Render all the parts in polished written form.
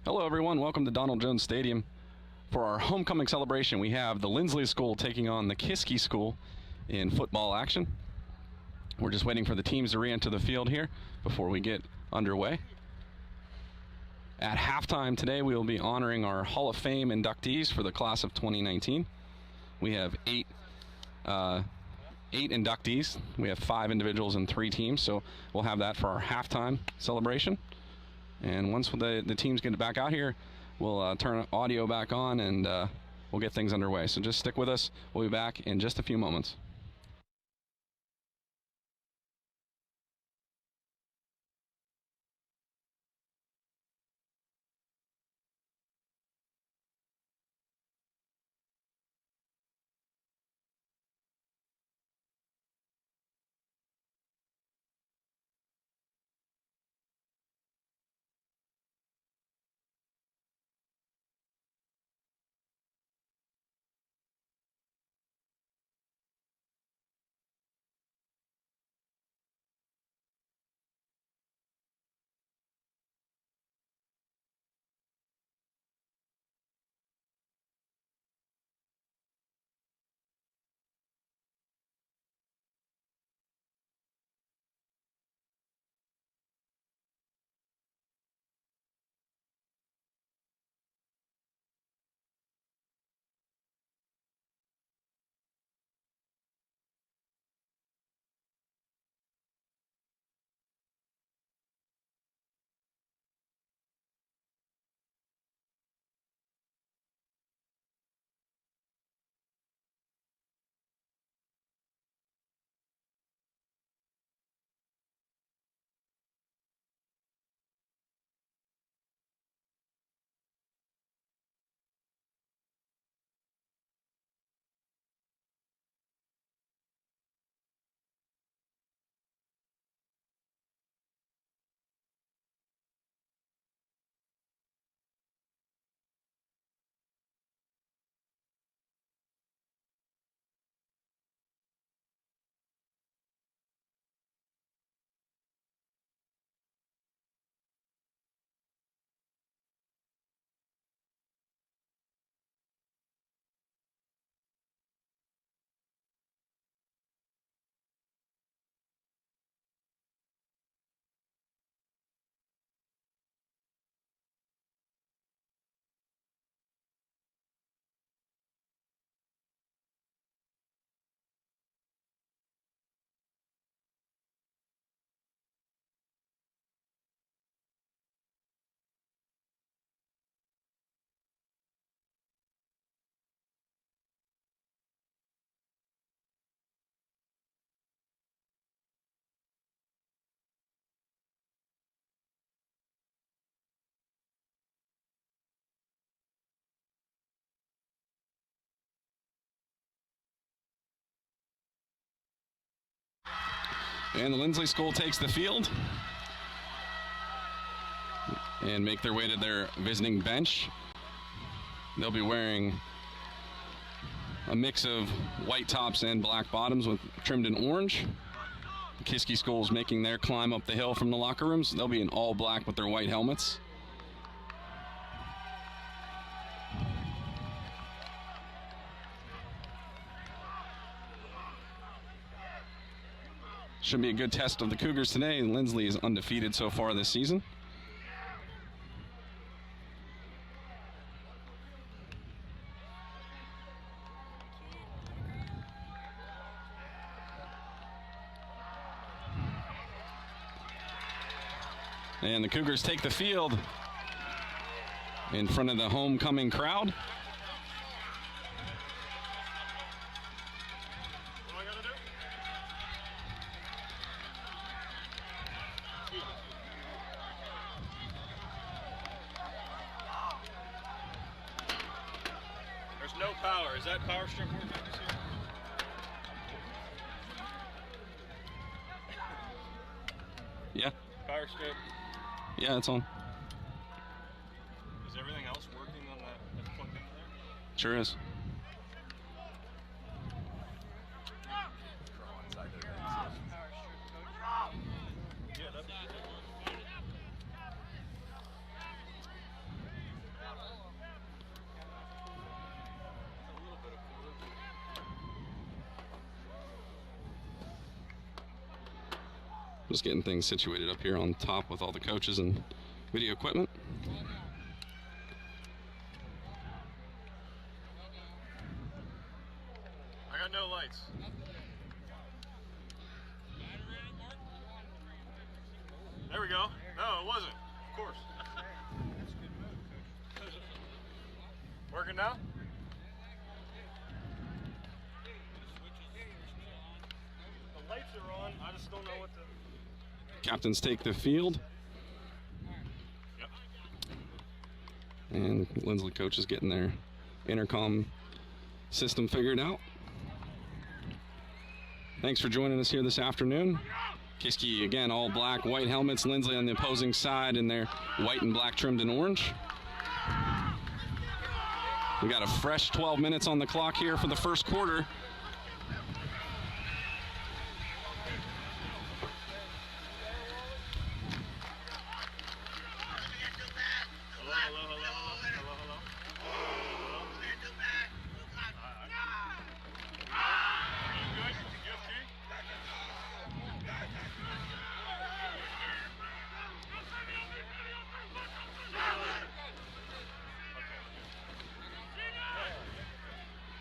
Hello everyone, welcome to Donald Jones Stadium. For our homecoming celebration, we have the Linsly School taking on the Kiski School in football action. We're just waiting for the teams to re-enter the field here before we get underway. At halftime today, we will be honoring our Hall of Fame inductees for the class of 2019. We have eight inductees. We have 5 individuals and 3 teams, so we'll have that for our halftime celebration. And once the teams get back out here, we'll turn audio back on and we'll get things underway. So just stick with us. We'll be back in just a few moments. And the Linsly School takes the field and make their way to their visiting bench. They'll be wearing a mix of white tops and black bottoms with trimmed in orange. The Kiski School's making their climb up the hill from the locker rooms. They'll be in all black with their white helmets. Should be a good test of the Cougars today. Linsly is undefeated so far this season. And the Cougars take the field in front of the homecoming crowd. No power. Is that power strip working this year? Yeah. Power strip. Yeah, it's on. Is everything else working on that that's plugged in there? Sure is. Yeah, that'd be good. Just getting things situated up here on top with all the coaches and video equipment. I got no lights. There we go. No, it wasn't. Of course. Working now? The lights are on. I just don't know what to... Captains take the field. Yep. And Linsly coach is getting their intercom system figured out. Thanks for joining us here this afternoon. Kiski again, all black, white helmets. Linsly on the opposing side in their white and black trimmed in orange. We got a fresh 12 minutes on the clock here for the first quarter.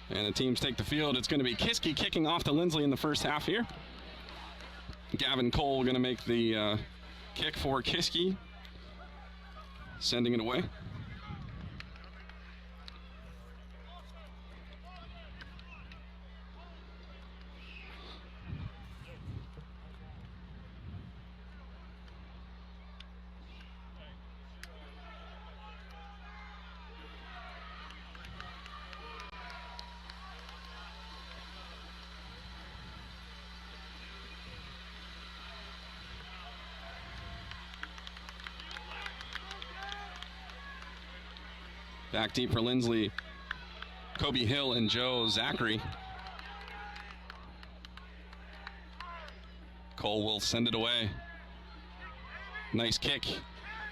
And the teams take the field. It's going to be Kiski kicking off to Linsly in the first half here. Gavin Cole going to make the kick for Kiski, sending it away. Back deep for Linsly, Kobe Hill and Joe Zachary. Cole will send it away. Nice kick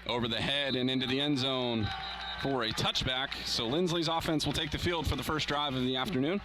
over the head and into the end zone for a touchback. So Linsly's offense will take the field for the first drive of the afternoon.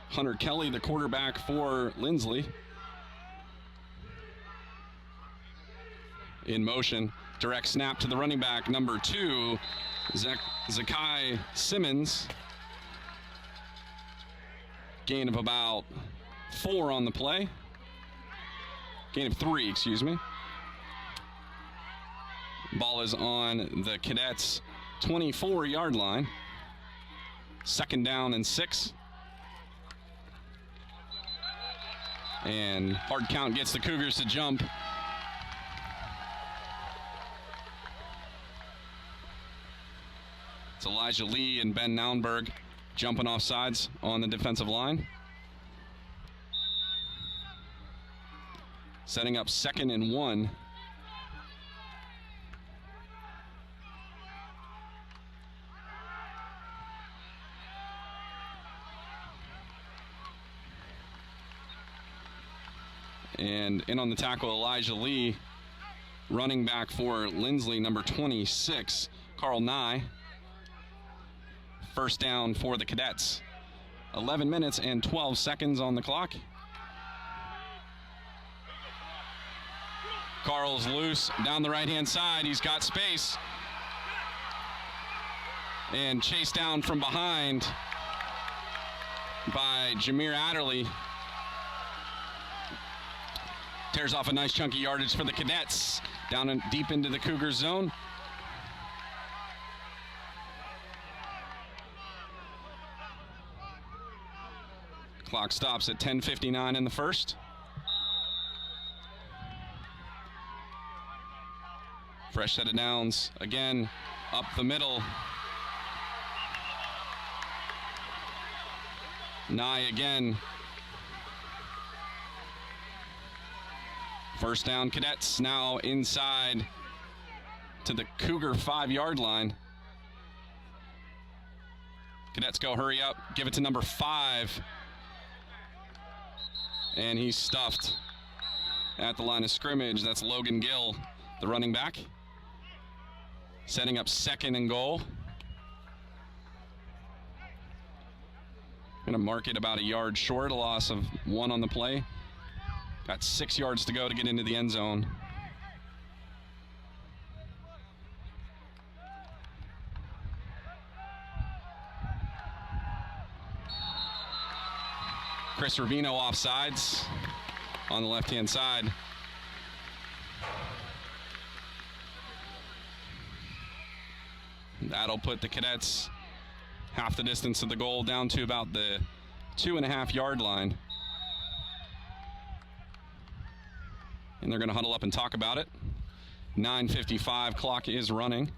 Hunter Kelly, the quarterback for Linsly. In motion, direct snap to the running back, number 2, Zakai Simmons. Gain of about 4 on the play. Gain of 3, excuse me. Ball is on the Cadets' 24-yard line. Second down and 6. And hard count gets the Cougars to jump. It's Elijah Lee and Ben Naunberg jumping off sides on the defensive line. Setting up 2nd and 1. And in on the tackle, Elijah Lee. Running back for Linsly, number 26, Carl Nye. First down for the Cadets. 11 minutes and 12 seconds on the clock. Carl's loose down the right-hand side. He's got space. And chased down from behind by Jameer Adderley. Tears off a nice chunky yardage for the Cadets. Down and deep into the Cougars zone. Clock stops at 10:59 in the first. Fresh set of downs. Again, up the middle. Nye again. For First down, Cadets now inside to the Cougar 5-yard line. Cadets go hurry up, give it to number 5. And he's stuffed at the line of scrimmage. That's Logan Gill, the running back. Setting up 2nd and goal. Gonna mark it about a yard short, a loss of 1 on the play. Got 6 yards to go to get into the end zone. Chris Rubino offsides on the left-hand side. That'll put the Cadets half the distance to the goal, down to about the 2.5-yard line. And they're going to huddle up and talk about it. 9:55, clock is running.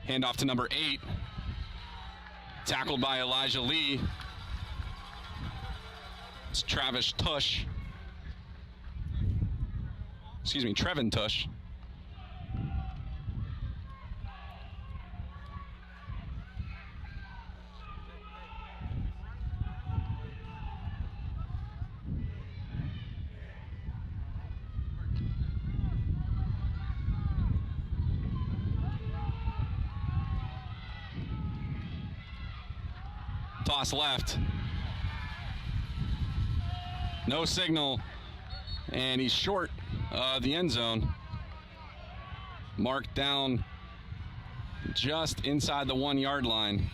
Handoff to number 8. Tackled by Elijah Lee. It's Travis Tush. Excuse me, Trevin Tush. Toss left. No signal. And he's short of the end zone. Marked down just inside the 1-yard line.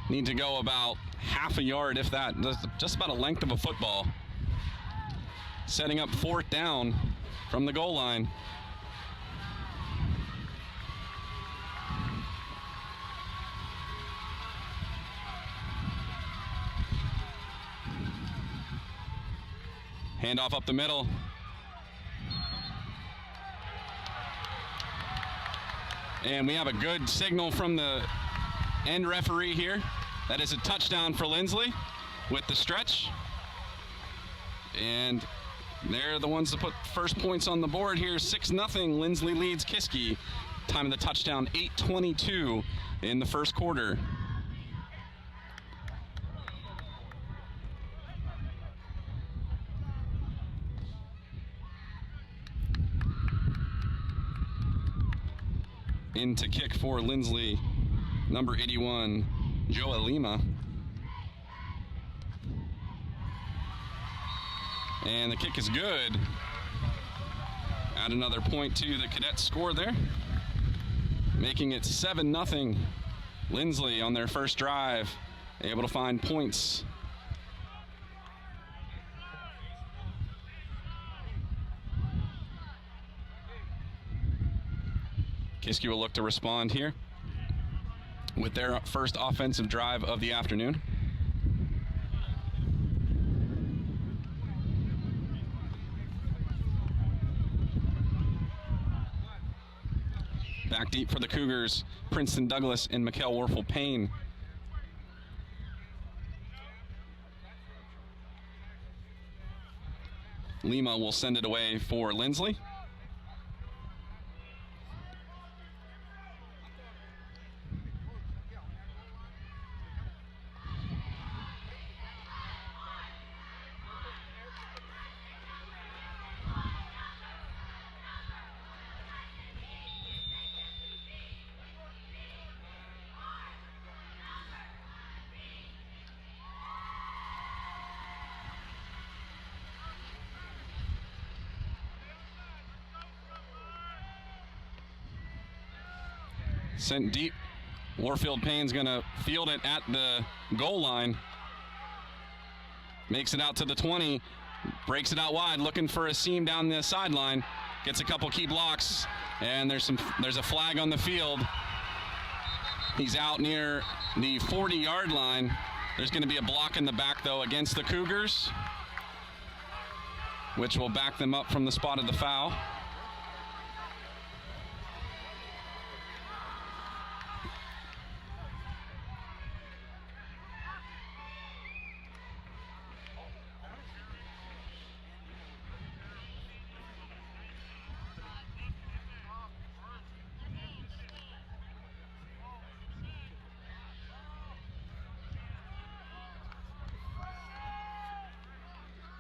Need to go about half a yard, if that, just about a length of a football. Setting up 4th down from the goal line. Handoff up the middle. And we have a good signal from the end referee here. That is a touchdown for Linsly with the stretch. And they're the ones that put first points on the board here. 6-0, Linsly leads Kiski. Time of the touchdown, 8:22 in the first quarter. In to kick for Linsly, number 81, Joa Lima. And the kick is good. Add another point to the Cadets score there, making it 7-0. Linsly on their first drive, able to find points. Kiski will look to respond here with their first offensive drive of the afternoon. Back deep for the Cougars, Princeton Douglas and Mikkel Werfel-Payne. Lima will send it away for Linsly. Sent deep. Warfield-Payne's gonna field it at the goal line. Makes it out to the 20. Breaks it out wide, looking for a seam down the sideline. Gets a couple key blocks, and there's a flag on the field. He's out near the 40-yard line. There's going to be a block in the back, though, against the Cougars, which will back them up from the spot of the foul.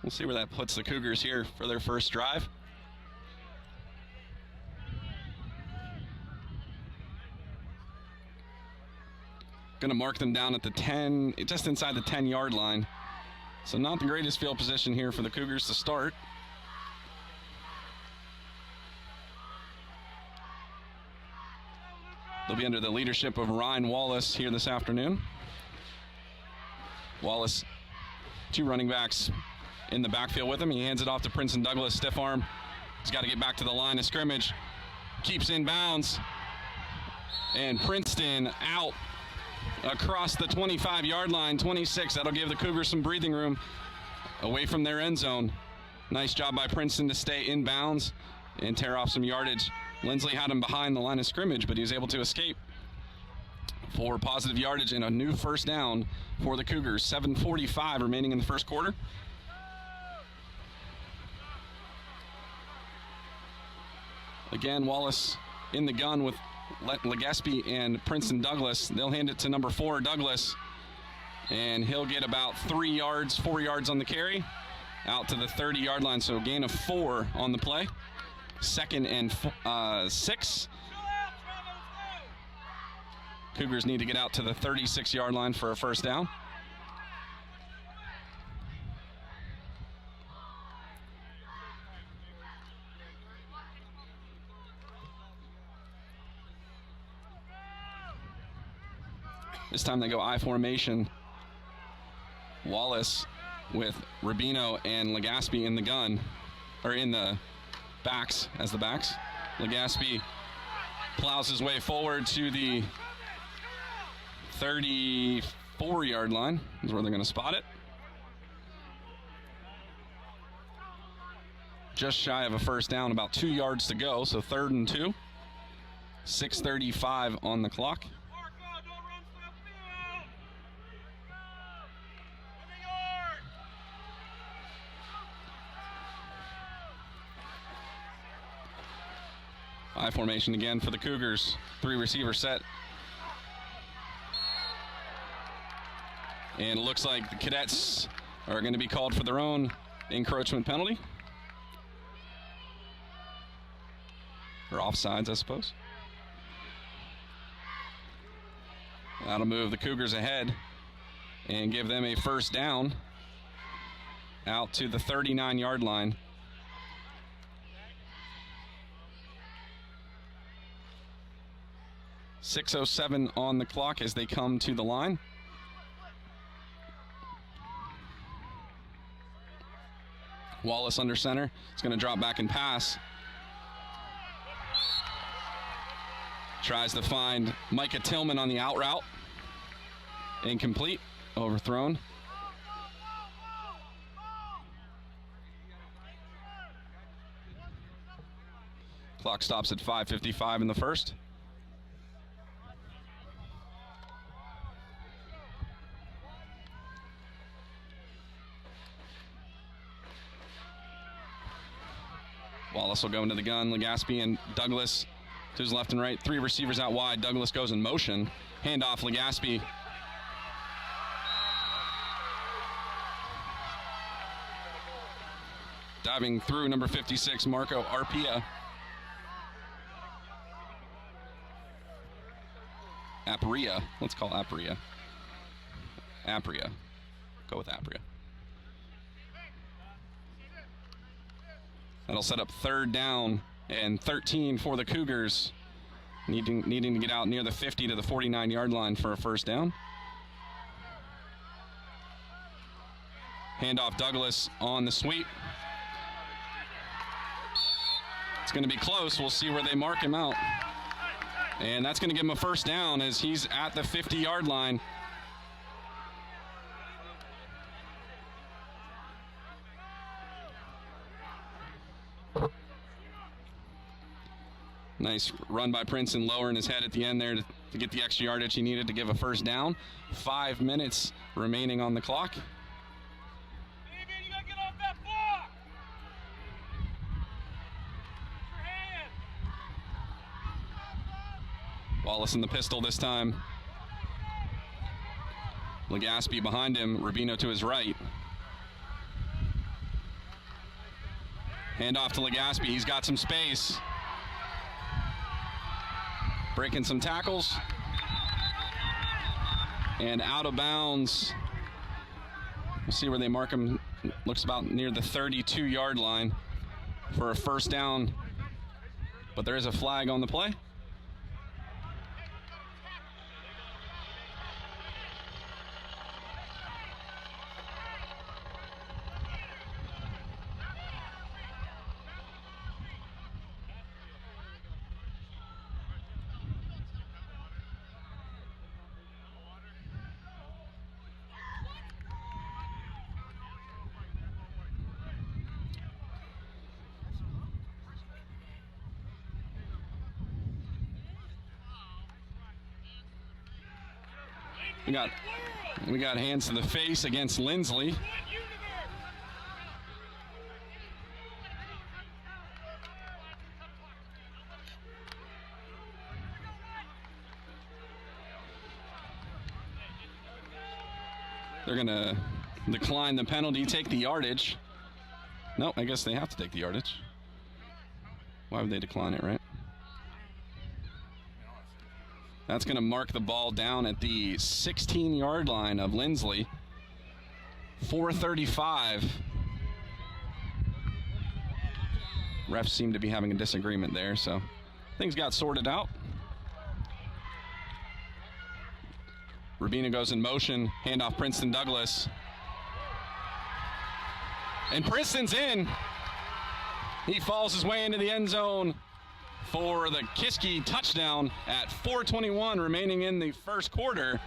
We'll see where that puts the Cougars here for their first drive. Going to mark them down at the 10, just inside the 10-yard line. So not the greatest field position here for the Cougars to start. They'll be under the leadership of Ryan Wallace here this afternoon. Wallace, two running backs in the backfield with him. He hands it off to Princeton Douglas, stiff arm. He's got to get back to the line of scrimmage. Keeps in bounds. And Princeton out across the 25-yard line, 26. That'll give the Cougars some breathing room away from their end zone. Nice job by Princeton to stay in bounds and tear off some yardage. Linsly had him behind the line of scrimmage, but he was able to escape for positive yardage and a new first down for the Cougars. 7:45 remaining in the first quarter. Again, Wallace in the gun with Legaspi and Princeton Douglas. They'll hand it to number 4, Douglas, and he'll get about 4 yards on the carry, out to the 30-yard line. So a gain of 4 on the play. 2nd and 6. Cougars need to get out to the 36-yard line for a first down. This time they go I formation. Wallace with Rubino and Legaspi in the gun, or in the backs, as the backs. Legaspi plows his way forward to the 34-yard line is where they're going to spot it. Just shy of a first down, about 2 yards to go, so 3rd and 2. 6:35 on the clock. I formation again for the Cougars. 3 receiver set. And it looks like the Cadets are going to be called for their own encroachment penalty. Or offsides, I suppose. That'll move the Cougars ahead and give them a first down out to the 39-yard line. .607 on the clock as they come to the line. Wallace under center. It's going to drop back and pass. Tries to find Micah Tillman on the out route. Incomplete. Overthrown. Clock stops at 5:55 in the first. Wallace will go into the gun. Legaspi and Douglas to his left and right. 3 receivers out wide. Douglas goes in motion. Handoff, Legaspi. Diving through number 56, Marco Apria. Let's call Apria. Apria. Go with Apria. That'll set up 3rd down and 13 for the Cougars, needing to get out near the 50 to the 49-yard line for a first down. Handoff, Douglas on the sweep. It's going to be close. We'll see where they mark him out. And that's going to give him a first down as he's at the 50-yard line. Nice run by Princeton, lowering his head at the end there to get the extra yardage he needed to give a first down. 5 minutes remaining on the clock. Wallace in the pistol this time. Legaspi behind him, Rubino to his right. Hand off to Legaspi, he's got some space. Breaking some tackles. And out of bounds. We'll see where they mark him. Looks about near the 32-yard line for a first down. But there is a flag on the play. We got hands to the face against Linsly. They're going to decline the penalty, take the yardage. No, I guess they have to take the yardage. Why would they decline it, right? That's going to mark the ball down at the 16-yard line of Linsly. 4:35. Refs seem to be having a disagreement there, so things got sorted out. Rubino goes in motion, handoff Princeton Douglas. And Princeton's in. He falls his way into the end zone for the Kiski touchdown at 4:21 remaining in the first quarter.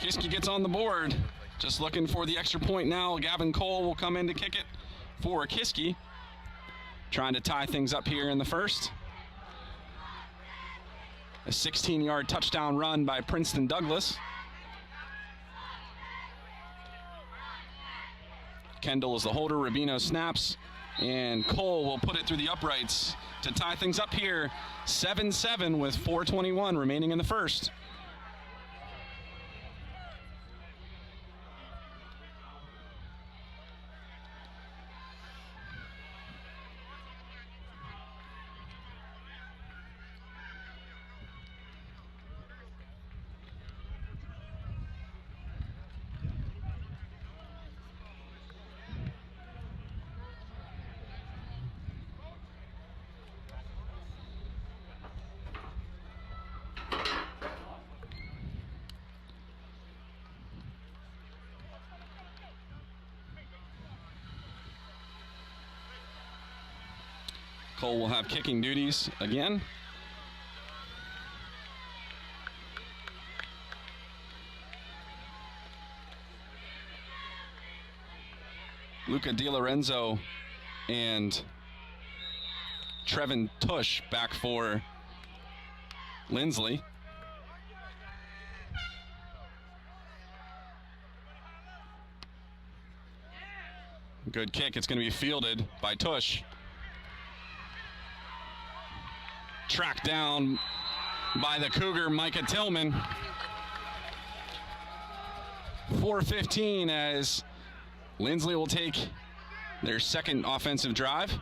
Kiski gets on the board. Just looking for the extra point now. Gavin Cole will come in to kick it for Kiski. Trying to tie things up here in the first. A 16-yard touchdown run by Princeton Douglas. Kendall is the holder. Rubino snaps. And Cole will put it through the uprights to tie things up here. 7-7 with 4:21 remaining in the first. Cole will have kicking duties again. Luca DiLorenzo and Trevin Tush back for Linsly. Good kick. It's going to be fielded by Tush. Tracked down by the Cougar, Micah Tillman. 4:15 as Linsly will take their second offensive drive.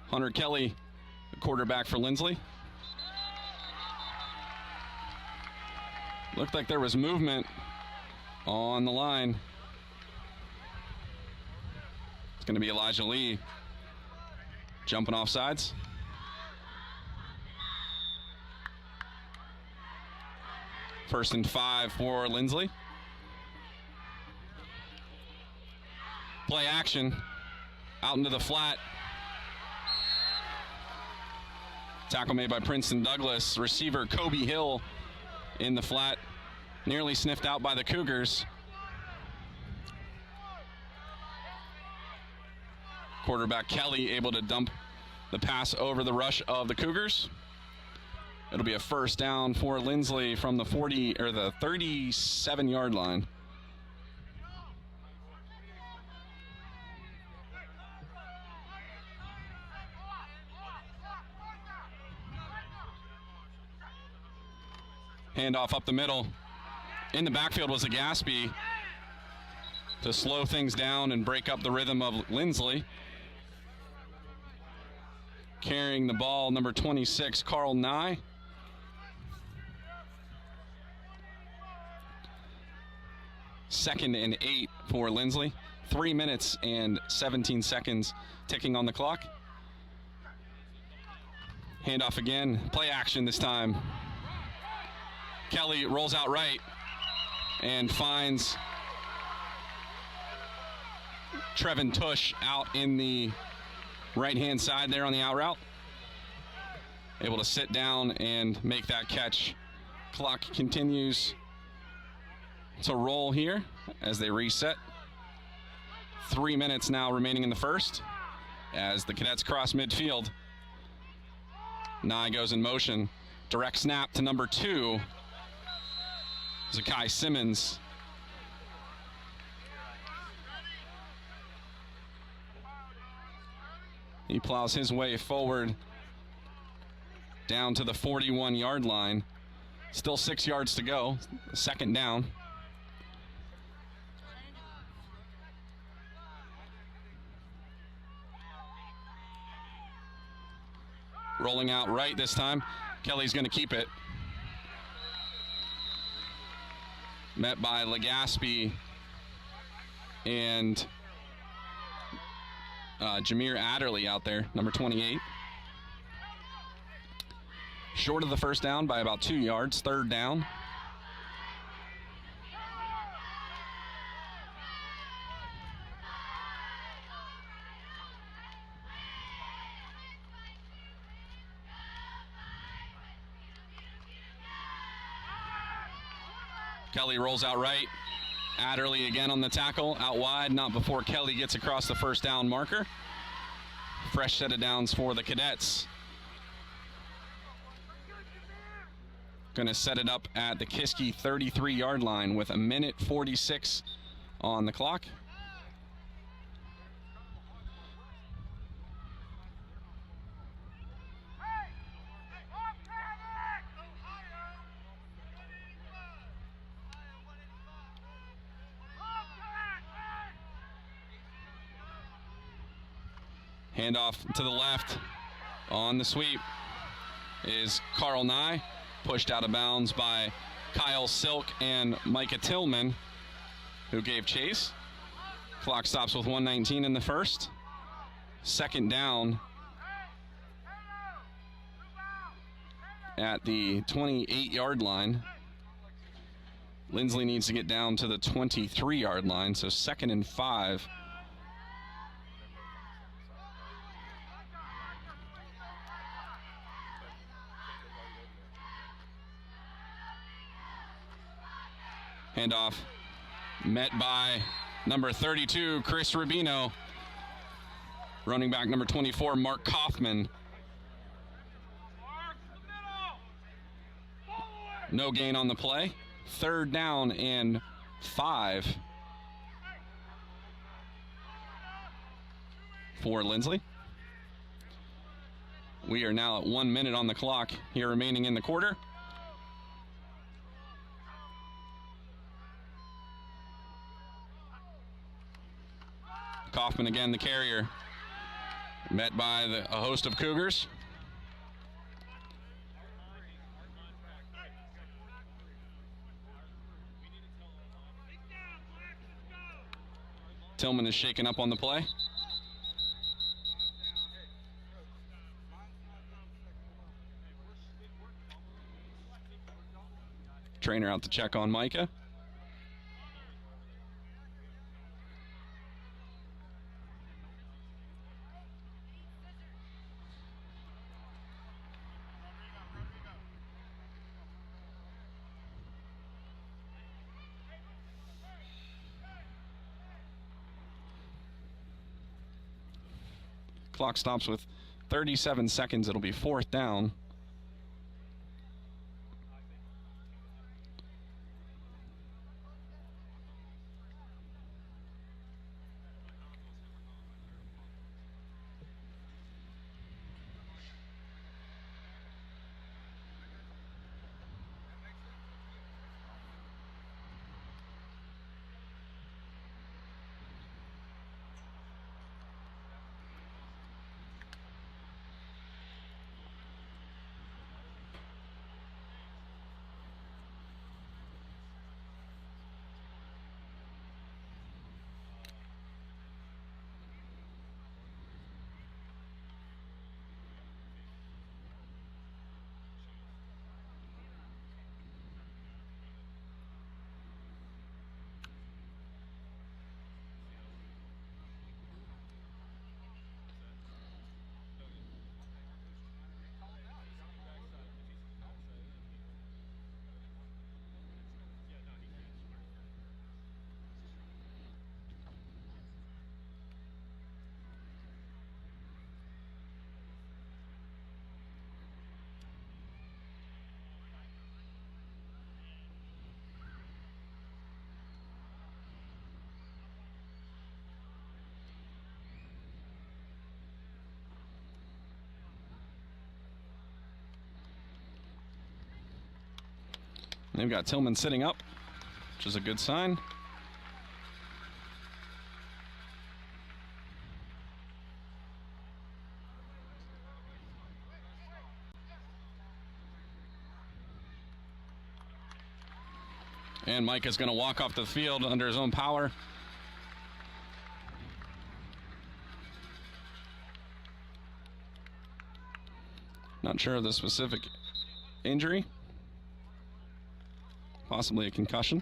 Hunter Kelly, the quarterback for Linsly. Looked like there was movement on the line. It's going to be Elijah Lee jumping off sides. First and 5 for Linsly. Play action. Out into the flat. Tackle made by Princeton Douglas. Receiver Kobe Hill in the flat. Nearly sniffed out by the Cougars. Quarterback Kelly able to dump the pass over the rush of the Cougars. It'll be a first down for Linsly from the 37-yard line. Handoff up the middle. In the backfield was Legaspi to slow things down and break up the rhythm of Linsly. Carrying the ball, number 26, Carl Nye. Second and 8 for Linsly. 3 minutes and 17 seconds ticking on the clock. Handoff again. Play action this time. Kelly rolls out right and finds Trevin Tush out in the right-hand side there on the out route. Able to sit down and make that catch. Clock continues to roll here as they reset. 3 minutes now remaining in the first as the Cadets cross midfield. Nye goes in motion. Direct snap to number 2. Zakai Simmons. He plows his way forward down to the 41-yard line. Still 6 yards to go. Second down. Rolling out right this time. Kelly's going to keep it. Met by Legaspi and Jameer Adderley out there, number 28. Short of the first down by about 2 yards, third down. Kelly rolls out right. Adderley again on the tackle, out wide, not before Kelly gets across the first down marker. Fresh set of downs for the Cadets. Gonna set it up at the Kiski 33-yard line with 1:46 on the clock. Handoff to the left on the sweep is Carl Nye, pushed out of bounds by Kyle Silk and Micah Tillman, who gave chase. Clock stops with 1:19 in the first. Second down at the 28-yard line. Linsly needs to get down to the 23-yard line, so 2nd and 5. Handoff met by number 32, Chris Rubino. Running back number 24, Mark Kaufman. No gain on the play. Third down and 5 for Linsly. We are now at 1 minute on the clock here remaining in the quarter. Kaufman again, the carrier, met by a host of Cougars. Tillman is shaken up on the play. trainer out to check on Micah. Clock stops with 37 seconds. It'll be 4th down. They've got Tillman sitting up, which is a good sign. And Micah's going to walk off the field under his own power. Not sure of the specific injury. Possibly a concussion.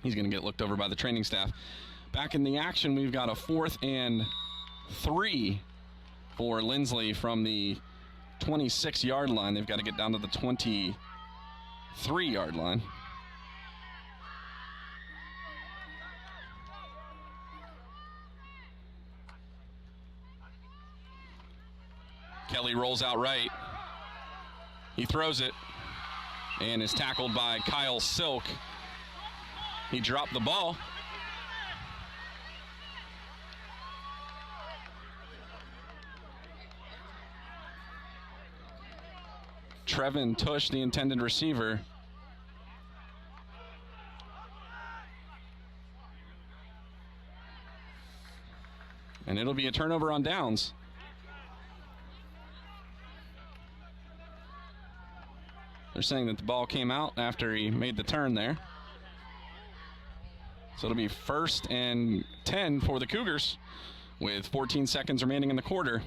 He's going to get looked over by the training staff. Back in the action, we've got a 4th and 3 for Linsly from the 26-yard line. They've got to get down to the 23-yard line. Kelly rolls out right. He throws it and is tackled by Kyle Silk. He dropped the ball. Trevin Tush, the intended receiver. And it'll be a turnover on downs. They're saying that the ball came out after he made the turn there. So it'll be 1st and 10 for the Cougars with 14 seconds remaining in the quarter.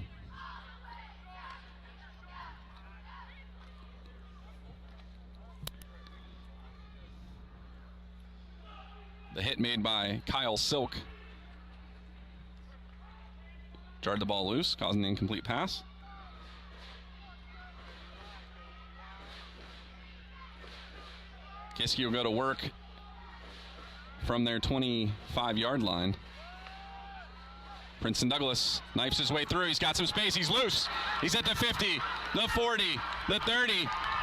The hit made by Kyle Silk jarred the ball loose, causing an incomplete pass. Kiski will go to work from their 25-yard line. Princeton Douglas knifes his way through. He's got some space. He's loose. He's at the 50, the 40, the 30.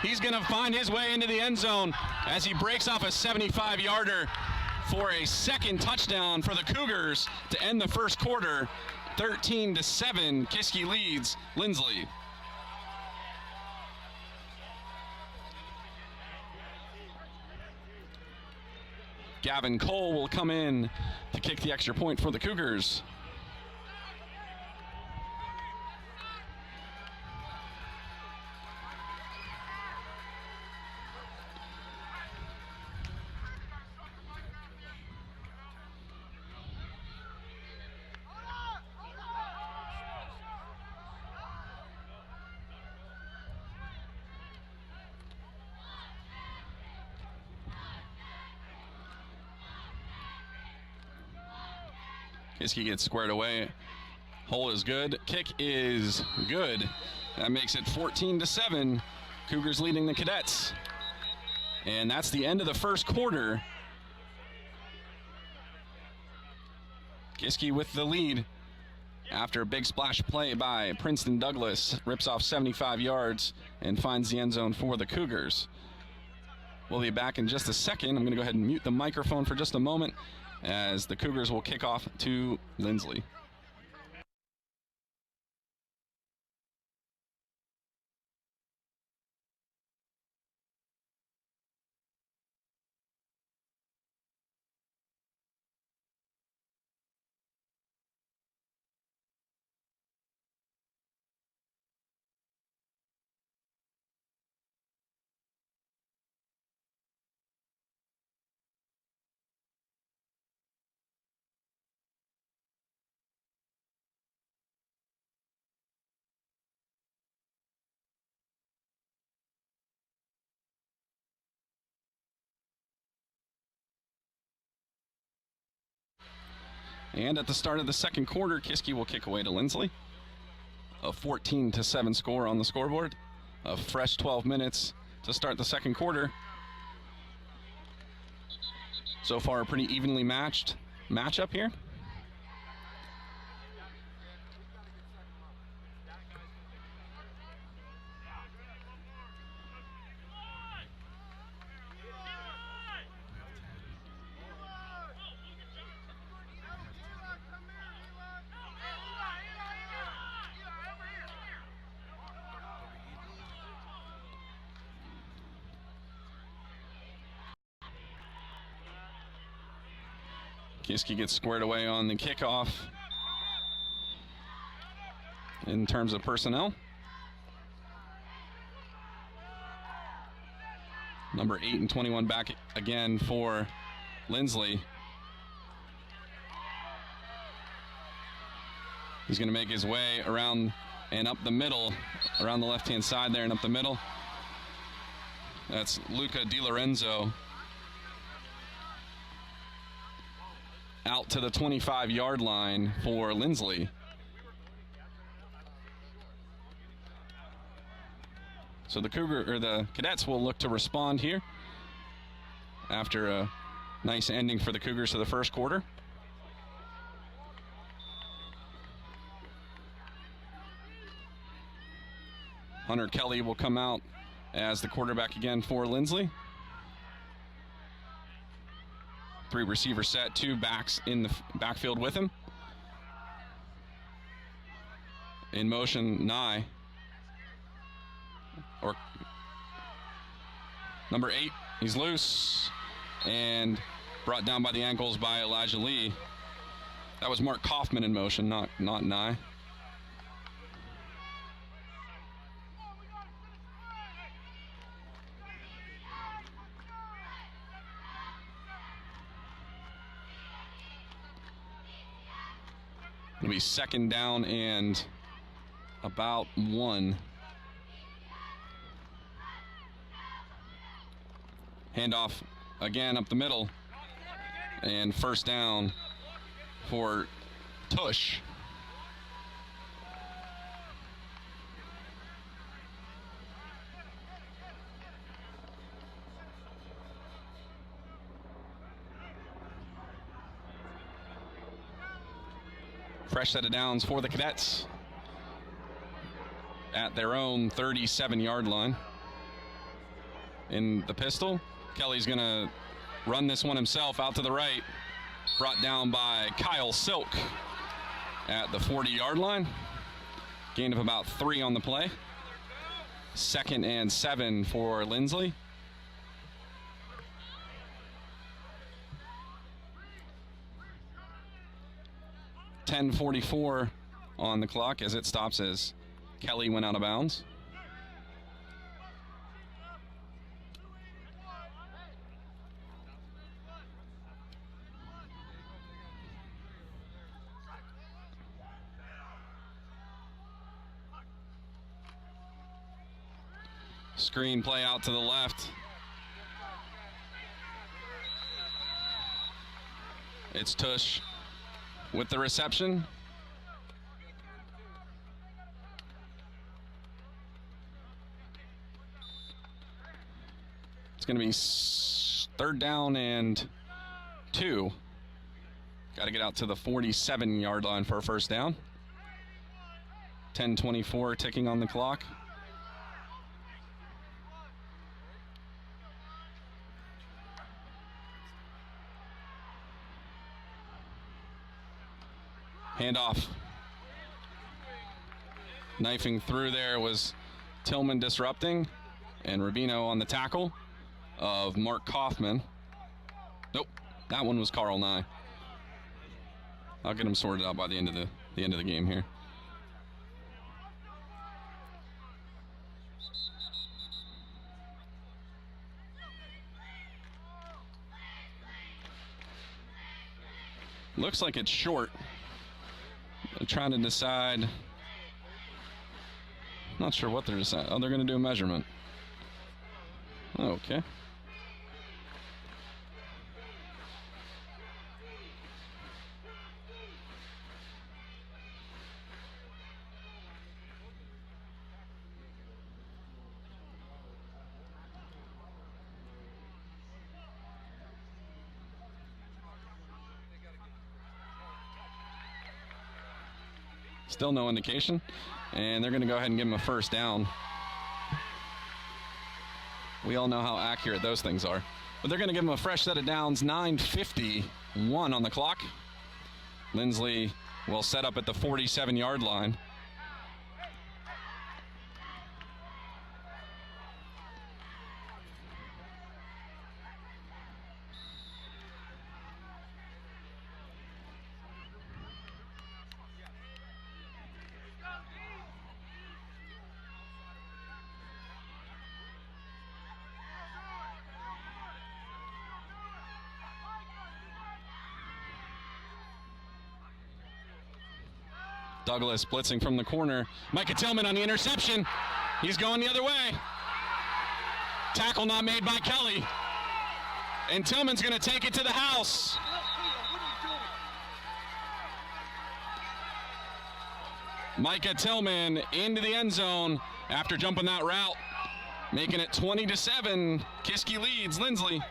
He's going to find his way into the end zone as he breaks off a 75-yarder for a second touchdown for the Cougars to end the first quarter. 13-7, Kiski leads Linsly. Gavin Cole will come in to kick the extra point for the Cougars. Kiski gets squared away. Hole is good. Kick is good. That makes it 14-7. Cougars leading the Cadets. And that's the end of the first quarter. Kiski with the lead after a big splash play by Princeton Douglas. Rips off 75 yards and finds the end zone for the Cougars. We'll be back in just a second. I'm going to go ahead and mute the microphone for just a moment as the Cougars will kick off to Linsly. And at the start of the second quarter, Kiski will kick away to Linsly. A 14-7 score on the scoreboard. A fresh 12 minutes to start the second quarter. So far, a pretty evenly matched matchup here. Kiski gets squared away on the kickoff in terms of personnel. Number 8 and 21 back again for Linsly. He's going to make his way around and up the middle, around the left-hand side there and up the middle. That's Luca DiLorenzo. Out to the 25-yard line for Linsly. So the Cadets will look to respond here after a nice ending for the Cougars to the first quarter. Hunter Kelly will come out as the quarterback again for Linsly. 3 receiver set, 2 backs in the backfield with him. In motion, Nye. Or number 8, he's loose and brought down by the ankles by Elijah Lee. That was Mark Kaufman in motion, not Nye. It'll be second down and about 1. Handoff again up the middle. And first down for Tush. Fresh set of downs for the Cadets at their own 37-yard line. In the pistol, Kelly's going to run this one himself out to the right. Brought down by Kyle Silk at the 40-yard line. Gain of about 3 on the play. 2nd and 7 for Linsly. .44 on the clock as it stops as Kelly went out of bounds. Screen play out to the left. It's Tush with the reception. It's going to be 3rd down and 2. Got to get out to the 47-yard line for a first down. 10:24 ticking on the clock. Handoff. Knifing through there was Tillman disrupting, and Rubino on the tackle of Mark Kaufman. Nope, that one was Carl Nye. I'll get him sorted out by the end of the game here. Looks like it's short. They're trying to decide. Not sure what they're deciding. Oh, they're going to do a measurement. Okay. Still no indication, and they're going to go ahead and give him a first down. We all know how accurate those things are. But they're going to give him a fresh set of downs. 9:51 on the clock. Linsly will set up at the 47-yard line. Douglas blitzing from the corner. Micah Tillman on the interception. He's going the other way. Tackle not made by Kelly. And Tillman's going to take it to the house. Micah Tillman into the end zone after jumping that route. Making it 20-7. Kiski leads Linsly.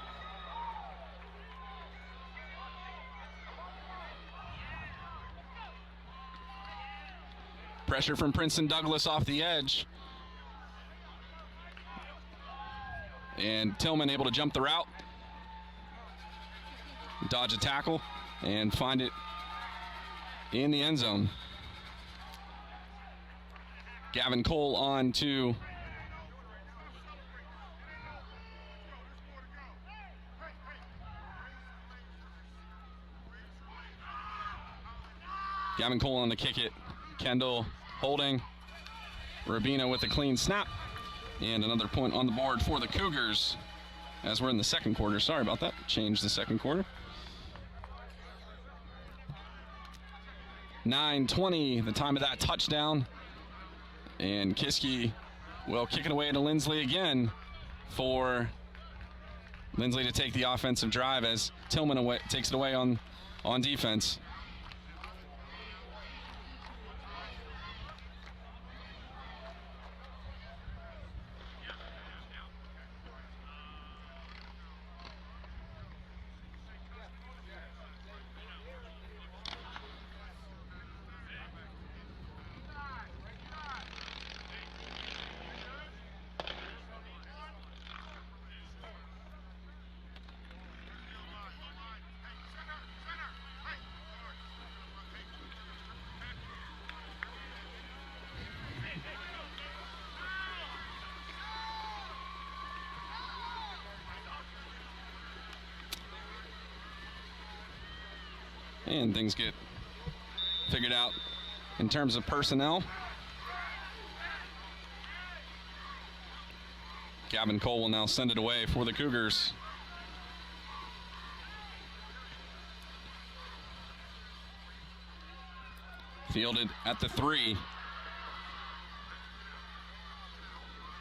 Pressure from Princeton Douglas off the edge. And Tillman able to jump the route, dodge a tackle, and find it in the end zone. Gavin Cole on to Gavin Cole on the kick it. Kendall holding. Rubino with a clean snap. And another point on the board for the Cougars as we're in the second quarter. Sorry about that. Changed the second quarter. 9:20, the time of that touchdown. And Kiski will kick it away to Linsly again for Linsly to take the offensive drive as Tillman takes it away on defense. And things get figured out in terms of personnel. Gavin Cole will now send it away for the Cougars. Fielded at the 3.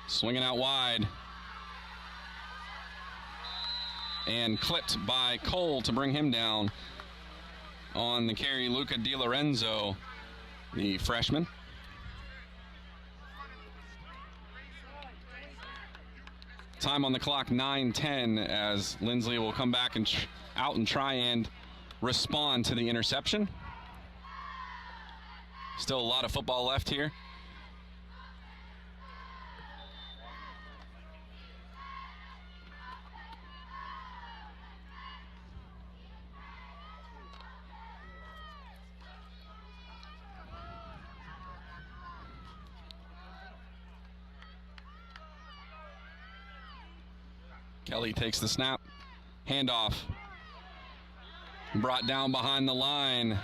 Swinging out wide. And clipped by Cole to bring him down. On the carry, Luca Di Lorenzo, the freshman. Time on the clock, 9:10, as Linsly will come back and out and try and respond to the interception. Still a lot of football left here. Kelly takes the snap, handoff, brought down behind the line.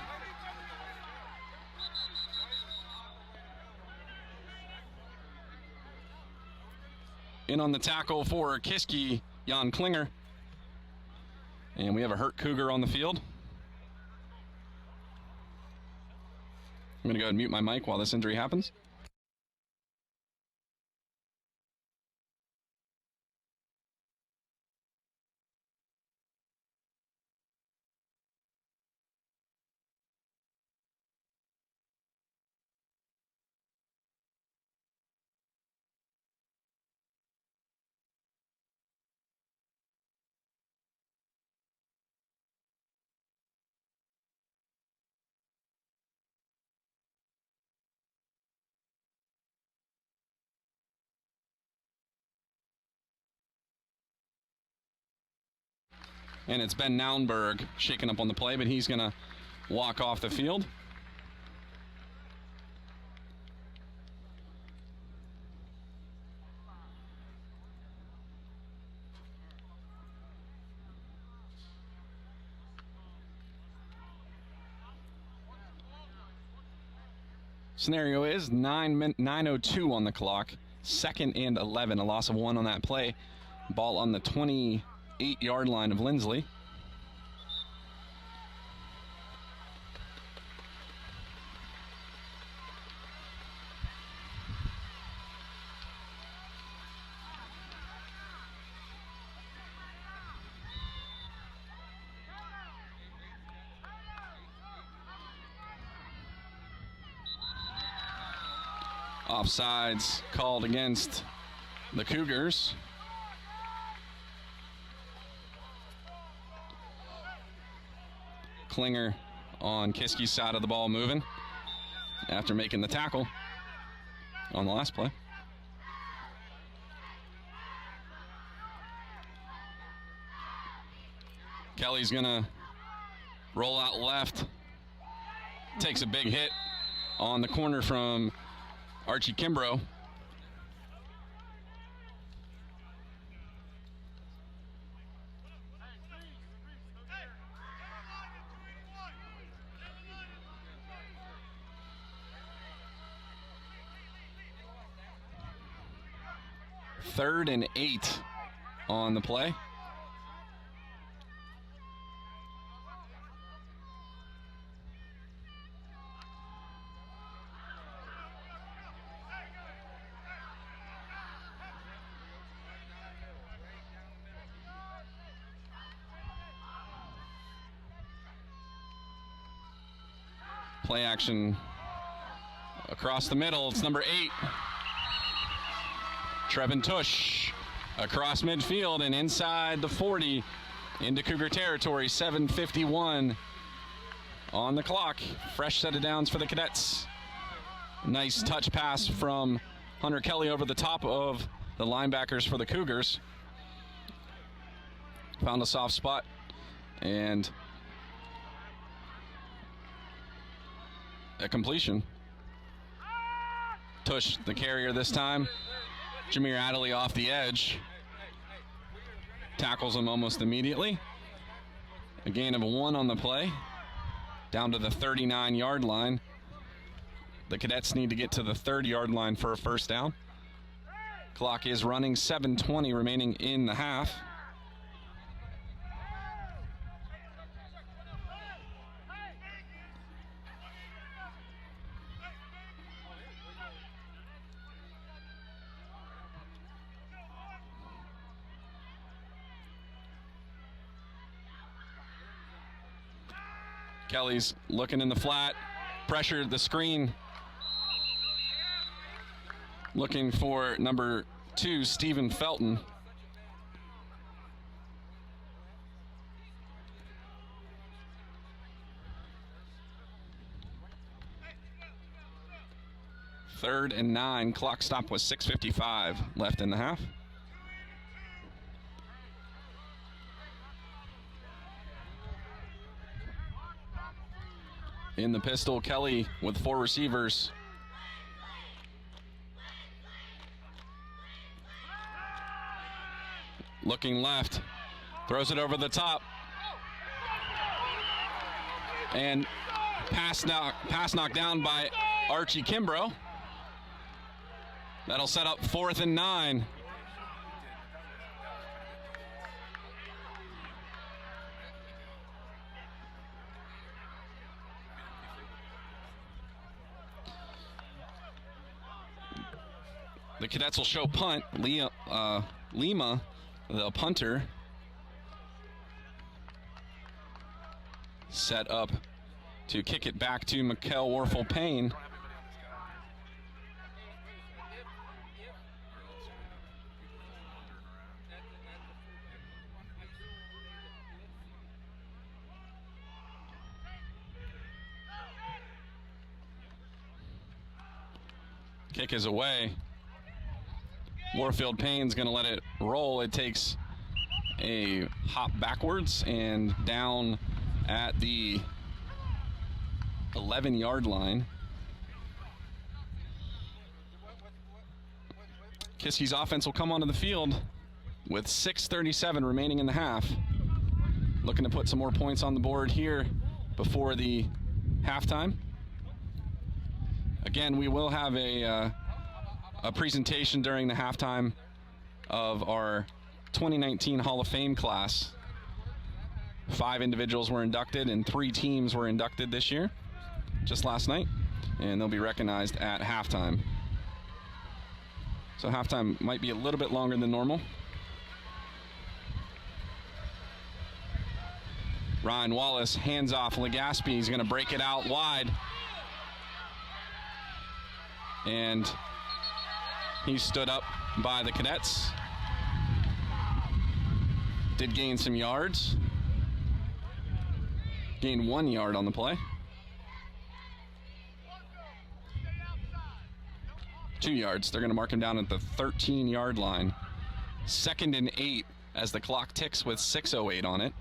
In on the tackle for Kiski, Jan Klinger. And we have a hurt Cougar on the field. I'm going to go ahead and mute my mic while this injury happens. And it's Ben Naunberg shaking up on the play, but he's going to walk off the field. Scenario is 9:02 on the clock. 2nd and 11, a loss of 1 on that play. Ball on the 28-yard line of Linsly. Offsides called against the Cougars. Klinger on Kiski's side of the ball moving after making the tackle on the last play. Kelly's gonna roll out left. Takes a big hit on the corner from Archie Kimbrough. Third and 8 on the play. Play action across the middle. It's number 8. Trevin Tush across midfield and inside the 40 into Cougar territory. 7:51 on the clock. Fresh set of downs for the Cadets. Nice touch pass from Hunter Kelly over the top of the linebackers for the Cougars. Found a soft spot and a completion. Tush, the carrier this time. Jameer Adderley off the edge. Tackles him almost immediately. A gain of 1 on the play. Down to the 39-yard line. The Cadets need to get to the 30-yard line for a first down. Clock is running, 7:20 remaining in the half. Kelly's looking in the flat, pressured the screen. Looking for number 2, Stephen Felton. Third and 9, clock stop was 6:55 left in the half. In the pistol, Kelly with 4 receivers. Looking left, throws it over the top. And pass knocked down by Archie Kimbrough. That'll set up 4th and 9. The Cadets will show punt. Lima, the punter, set up to kick it back to Mikkel Warfel-Payne. Kick is away. Warfield-Payne's going to let it roll. It takes a hop backwards and down at the 11-yard line. Kiski's offense will come onto the field with 6:37 remaining in the half. Looking to put some more points on the board here before the halftime. Again, we will have a presentation during the halftime of our 2019 Hall of Fame class. 5 individuals were inducted and 3 teams were inducted this year, just last night, and they'll be recognized at halftime. So halftime might be a little bit longer than normal. Ryan Wallace hands off. Legaspi. He's going to break it out wide. And he stood up by the Cadets. Did gain some yards. Gained 1 yard on the play. 2 yards. They're going to mark him down at the 13-yard line. 2nd and 8 as the clock ticks with 6:08 on it.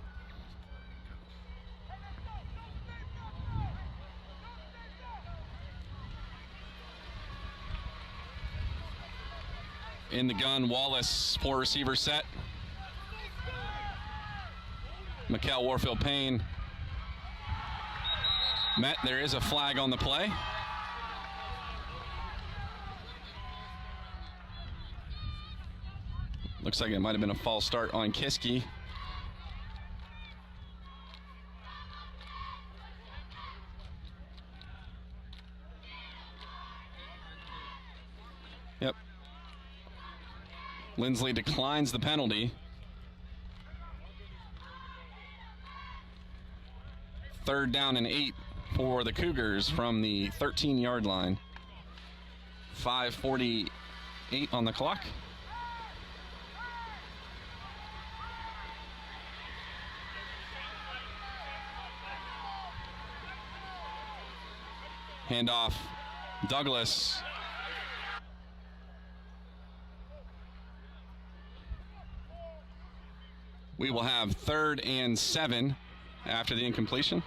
In the gun, Wallace, 4 receiver set. Mikkel Warfield-Payne met. There is a flag on the play. Looks like it might have been a false start on Kiski. Yep. Linsly declines the penalty. 3rd down and 8 for the Cougars from the 13-yard line. 5:48 on the clock. Handoff, Douglas. We will have 3rd and 7 after the incompletion.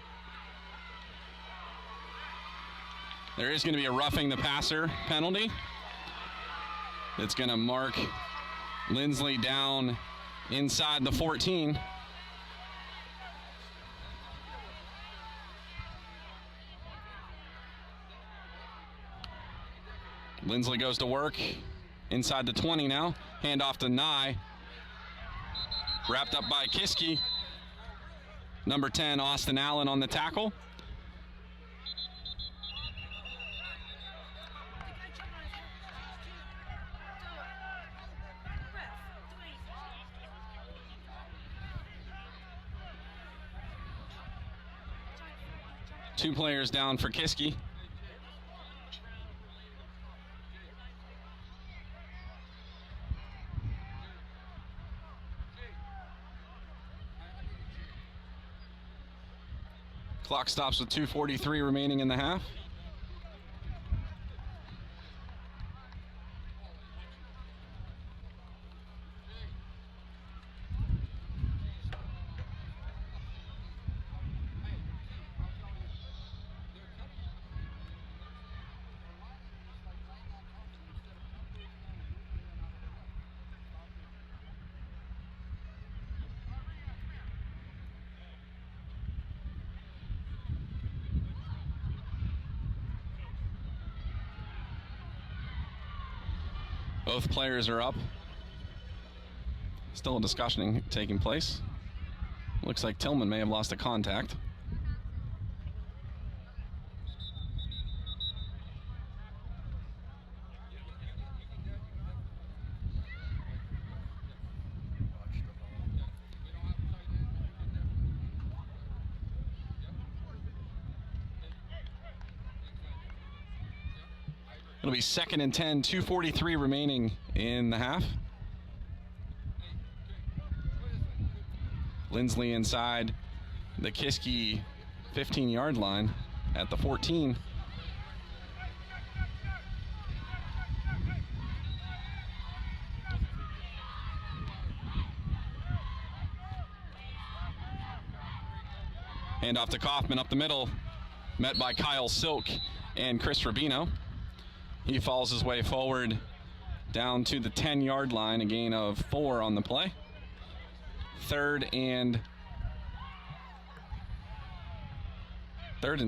There is going to be a roughing the passer penalty. It's going to mark Linsly down inside the 14. Linsly goes to work inside the 20 now. Handoff to Nye. Wrapped up by Kiski. Number 10, Austin Allen on the tackle. 2 players down for Kiski. Clock stops with 2:43 remaining in the half. Both players are up. Still a discussion taking place. Looks like Tillman may have lost a contact. It'll be 2nd and 10, 2:43 remaining in the half. Linsly inside the Kiski 15-yard line at the 14. Hand off to Kaufman up the middle, met by Kyle Silk and Chris Rubino. He falls his way forward down to the 10-yard line, a gain of 4 on the play. 3rd and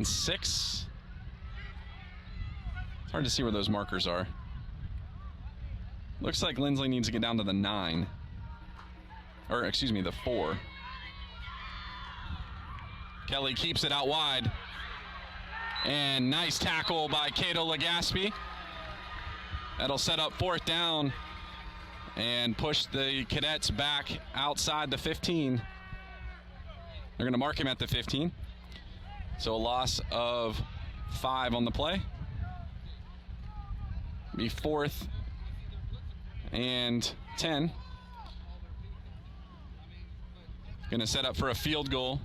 6. It's hard to see where those markers are. Looks like Linsly needs to get down to the 9. Or, excuse me, the 4. Kelly keeps it out wide. And nice tackle by Cato Legaspi. That'll set up 4th down and push the Cadets back outside the 15. They're going to mark him at the 15. So a loss of 5 on the play. Be 4th and 10. Going to set up for a field goal.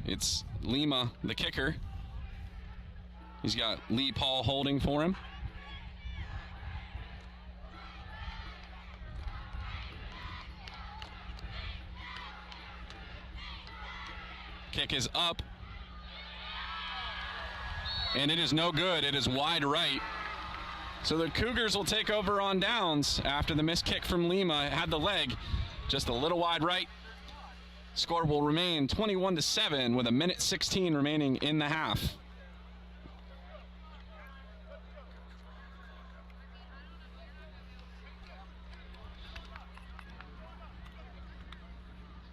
It's Lima, the kicker. He's got Lee Paul holding for him. Kick is up. And it is no good. It is wide right. So the Cougars will take over on downs after the missed kick from Lima. It had the leg just a little wide right. Score will remain 21-7 with 1:16 remaining in the half.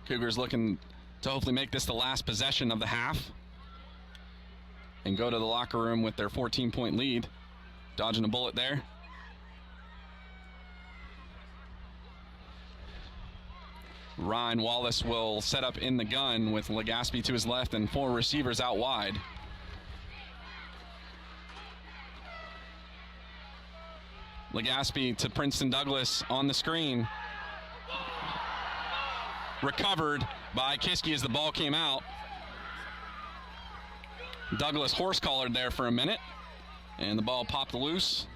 Cougars looking to hopefully make this the last possession of the half and go to the locker room with their 14-point lead. Dodging a bullet there. Ryan Wallace will set up in the gun with Legaspi to his left and 4 receivers out wide. Legaspi to Princeton Douglas on the screen. Recovered by Kiski as the ball came out. Douglas horse-collared there for a minute, and the ball popped loose.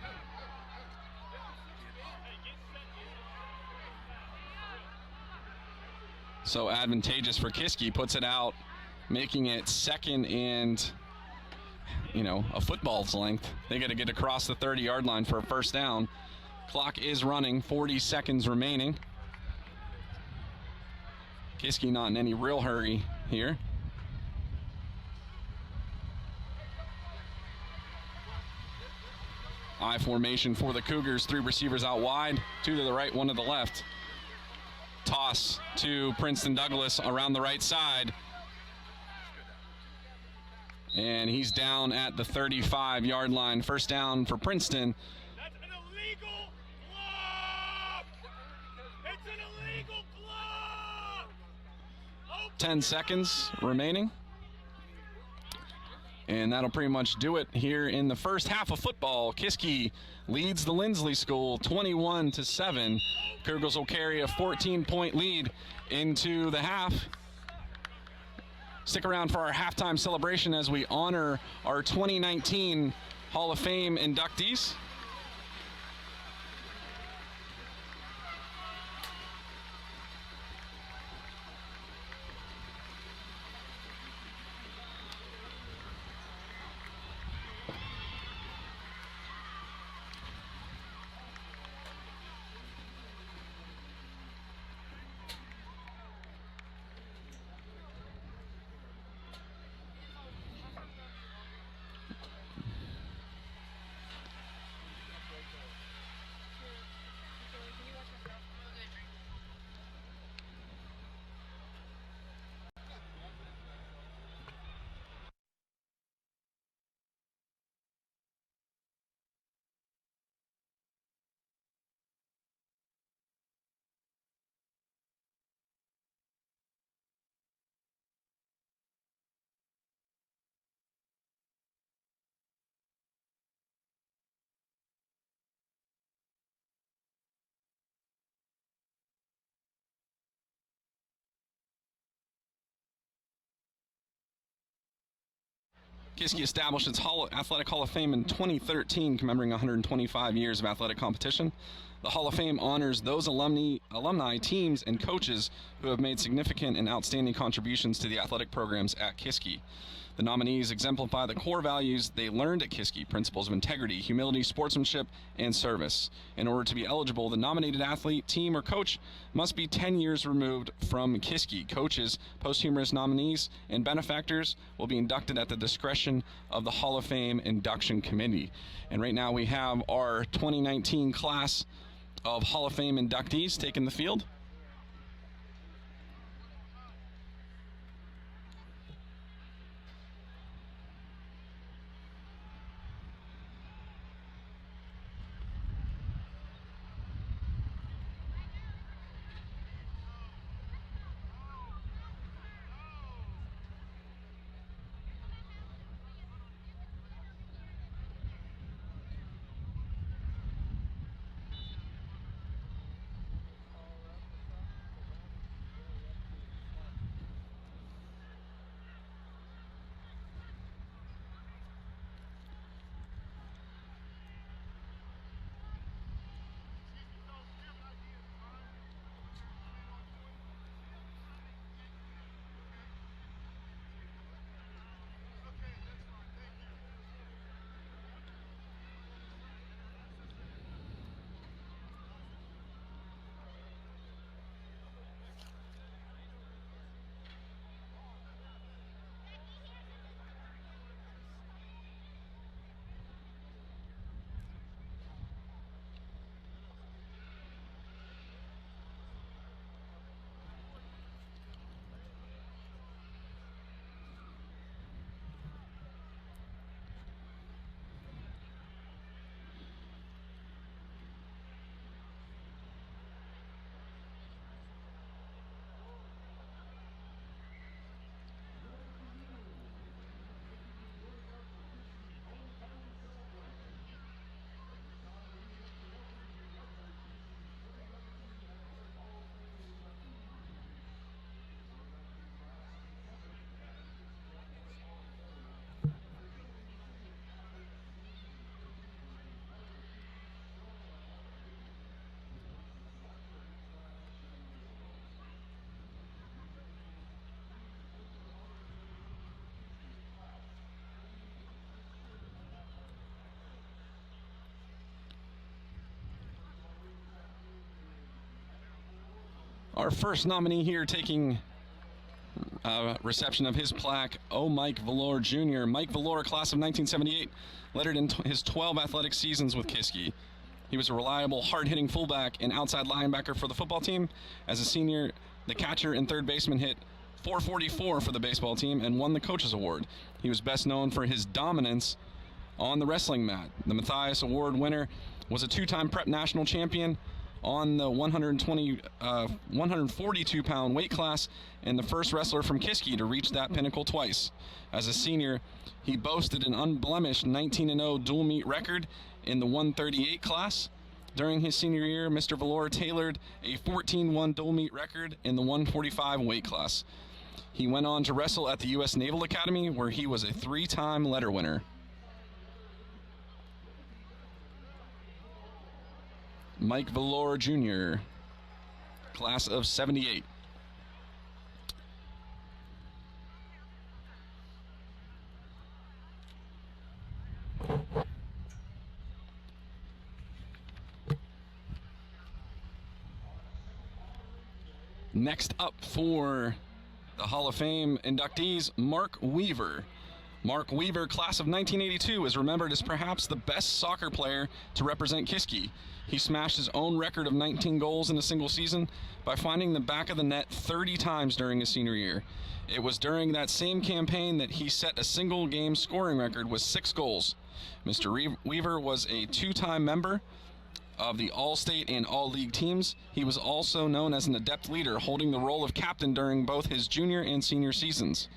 So advantageous for Kiski, puts it out, making it 2nd and, a football's length. They got to get across the 30-yard line for a 1st down. Clock is running, 40 seconds remaining. Kiski not in any real hurry here. I formation for the Cougars, 3 receivers out wide, 2 to the right, 1 to the left. Toss to Princeton Douglas around the right side. And he's down at the 35-yard line. 1st down for Princeton. That's an illegal block! It's an illegal block! 10 seconds remaining. And that'll pretty much do it here in the first half of football. Kiski leads the Linsly School 21-7. Cougars will carry a 14-point lead into the half. Stick around for our halftime celebration as we honor our 2019 Hall of Fame inductees. Kiski established its Athletic Hall of Fame in 2013, commemorating 125 years of athletic competition. The Hall of Fame honors those alumni, teams, and coaches who have made significant and outstanding contributions to the athletic programs at Kiski. The nominees exemplify the core values they learned at Kiski: principles of integrity, humility, sportsmanship, and service. In order to be eligible, the nominated athlete, team, or coach must be 10 years removed from Kiski. Coaches, posthumous nominees, and benefactors will be inducted at the discretion of the Hall of Fame Induction Committee. And right now we have our 2019 class of Hall of Fame inductees taking the field. Our first nominee here taking reception of his plaque, Mike Valor Jr. Mike Valor, class of 1978, lettered in his 12 athletic seasons with Kiski. He was a reliable, hard-hitting fullback and outside linebacker for the football team. As a senior, the catcher and third baseman hit .444 for the baseball team and won the Coaches Award. He was best known for his dominance on the wrestling mat. The Matthias Award winner was a two-time prep national champion, on the 142-pound weight class, and the first wrestler from Kiski to reach that pinnacle twice. As a senior, he boasted an unblemished 19-0 dual meet record in the 138 class. During his senior year, Mr. Valor tailored a 14-1 dual meet record in the 145 weight class. He went on to wrestle at the U.S. Naval Academy, where he was a 3-time letter winner. Mike Valor Jr., class of 78. Next up for the Hall of Fame inductees, Mark Weaver. Mark Weaver, class of 1982, is remembered as perhaps the best soccer player to represent Kiski. He smashed his own record of 19 goals in a single season by finding the back of the net 30 times during his senior year. It was during that same campaign that he set a single game scoring record with 6 goals. Mr. Weaver was a 2-time member of the All-State and All-League teams. He was also known as an adept leader, holding the role of captain during both his junior and senior seasons.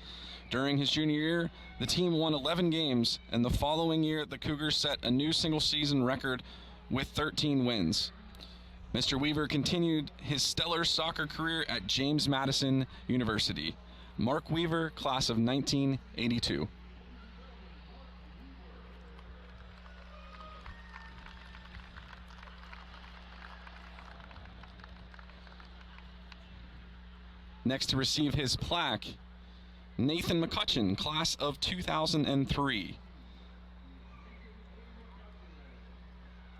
During his junior year, the team won 11 games, and the following year, the Cougars set a new single-season record with 13 wins. Mr. Weaver continued his stellar soccer career at James Madison University. Mark Weaver, class of 1982. Next to receive his plaque, Nathan McCutcheon, class of 2003.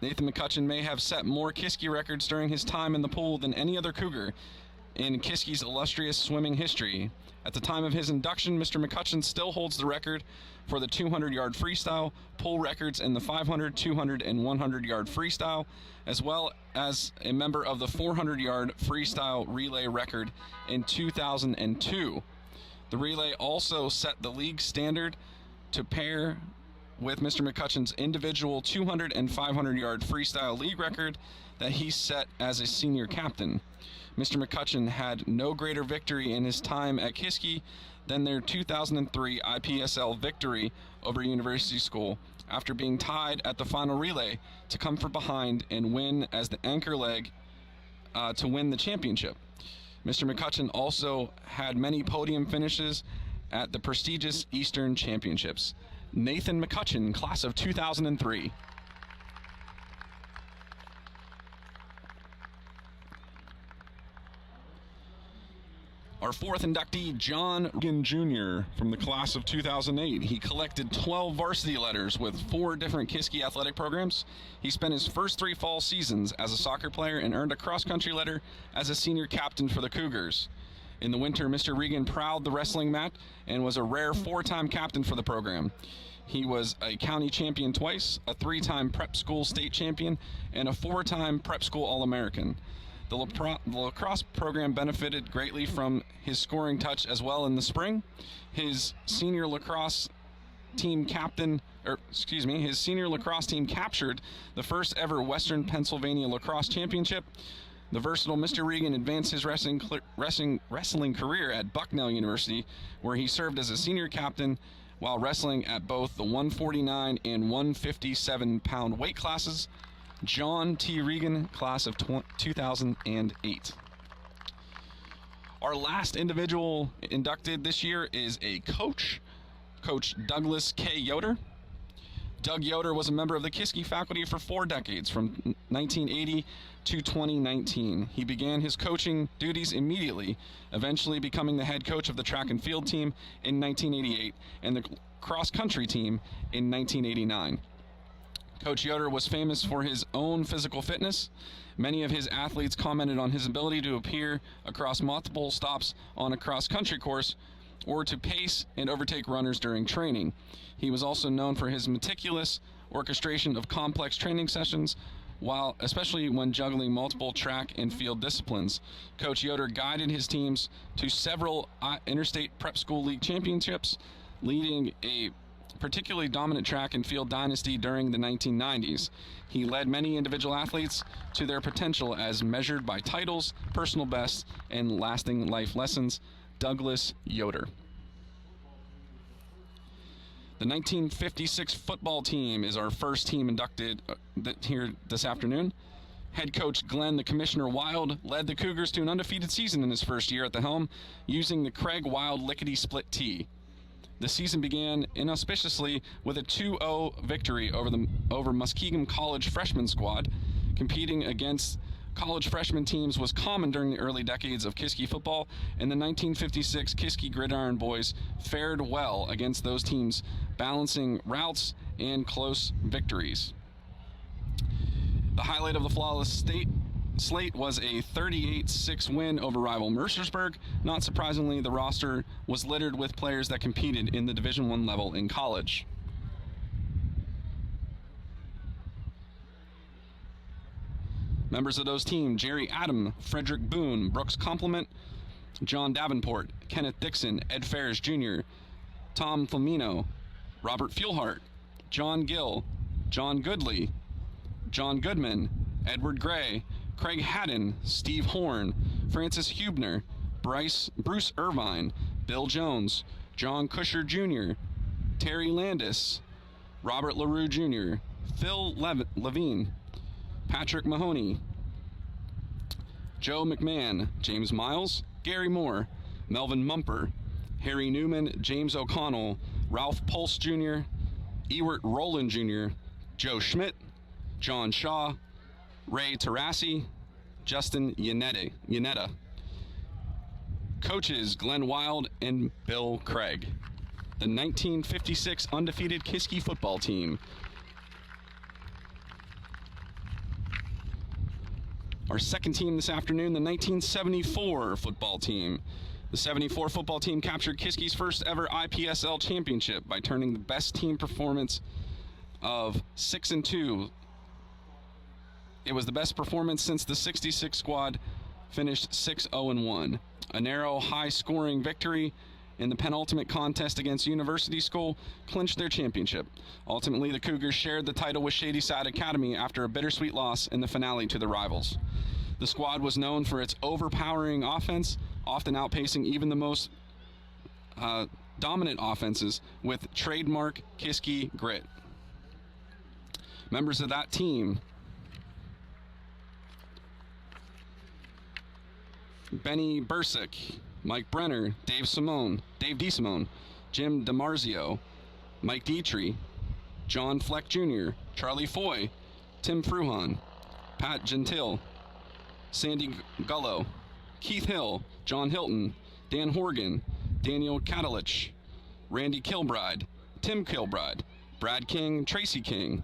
Nathan McCutcheon may have set more Kiski records during his time in the pool than any other Cougar in Kiski's illustrious swimming history. At the time of his induction, Mr. McCutcheon still holds the record for the 200-yard freestyle, pool records in the 500, 200, and 100-yard freestyle, as well as a member of the 400-yard freestyle relay record in 2002. The relay also set the league standard to pair with Mr. McCutcheon's individual 200 and 500-yard freestyle league record that he set as a senior captain. Mr. McCutcheon had no greater victory in his time at Kiski than their 2003 IPSL victory over University School, after being tied at the final relay to come from behind and win as the anchor leg to win the championship. Mr. McCutcheon also had many podium finishes at the prestigious Eastern Championships. Nathan McCutcheon, class of 2003. Our fourth inductee, John Regan Jr. from the class of 2008. He collected 12 varsity letters with 4 different Kiski athletic programs. He spent his first 3 fall seasons as a soccer player and earned a cross-country letter as a senior captain for the Cougars. In the winter, Mr. Regan prowled the wrestling mat and was a rare 4-time captain for the program. He was a county champion twice, a 3-time prep school state champion, and a 4-time prep school All-American. The lacrosse program benefited greatly from his scoring touch as well in the spring. His senior lacrosse team captured the first ever Western Pennsylvania Lacrosse Championship. The versatile Mr. Regan advanced his wrestling career at Bucknell University, where he served as a senior captain while wrestling at both the 149 and 157-pound weight classes. John T. Regan, class of 2008. Our last individual inducted this year is a coach, Coach Douglas K. Yoder. Doug Yoder was a member of the Kiski faculty for 4 decades, from 1980 to 2019. He began his coaching duties immediately, eventually becoming the head coach of the track and field team in 1988 and the cross-country team in 1989. Coach Yoder was famous for his own physical fitness. Many of his athletes commented on his ability to appear across multiple stops on a cross-country course or to pace and overtake runners during training. He was also known for his meticulous orchestration of complex training sessions, especially when juggling multiple track and field disciplines. Coach Yoder guided his teams to several interstate prep school league championships, leading a particularly dominant track and field dynasty during the 1990s. He led many individual athletes to their potential as measured by titles, personal bests, and lasting life lessons. Douglas Yoder. The 1956 football team is our first team inducted here this afternoon. Head coach Glenn the Commissioner Wild led the Cougars to an undefeated season in his first year at the helm using the Craig Wild lickety-split tee. The season began inauspiciously with a 2-0 victory over Muskegon College freshman squad. Competing against college freshman teams was common during the early decades of Kiski football, and the 1956 Kiski Gridiron Boys fared well against those teams, balancing routes and close victories. The highlight of the flawless slate was a 38-6 win over rival Mercersburg. Not surprisingly, the roster was littered with players that competed in the Division I level in college. Members of those teams: Jerry Adam, Frederick Boone, Brooks Compliment, John Davenport, Kenneth Dixon, Ed Ferris Jr., Tom Flamino, Robert Fuelhart, John Gill, John Goodley, John Goodman, Edward Gray, Craig Haddon, Steve Horn, Francis Hubner, Bruce Irvine, Bill Jones, John Cusher Jr., Terry Landis, Robert LaRue Jr., Phil Levine, Patrick Mahoney, Joe McMahon, James Miles, Gary Moore, Melvin Mumper, Harry Newman, James O'Connell, Ralph Pulse Jr., Ewert Rowland Jr., Joe Schmidt, John Shaw, Ray Tarassi, Justin Yanetta. Coaches: Glenn Wild and Bill Craig. The 1956 undefeated Kiski football team. Our second team this afternoon, the 1974 football team. The 74 football team captured Kiski's first ever IPSL championship by turning the best team performance of 6-2. It was the best performance since the 66 squad finished 6-0-1. A narrow, high-scoring victory in the penultimate contest against University School clinched their championship. Ultimately, the Cougars shared the title with Shadyside Academy after a bittersweet loss in the finale to the rivals. The squad was known for its overpowering offense, often outpacing even the most dominant offenses with trademark Kiski grit. Members of that team: Benny Bursick, Mike Brenner, Dave DeSimone, Jim DiMarzio, Mike Dietrich, John Fleck Jr., Charlie Foy, Tim Fruhan, Pat Gentile, Sandy Gullo, Keith Hill, John Hilton, Dan Horgan, Daniel Katalich, Randy Kilbride, Tim Kilbride, Brad King, Tracy King,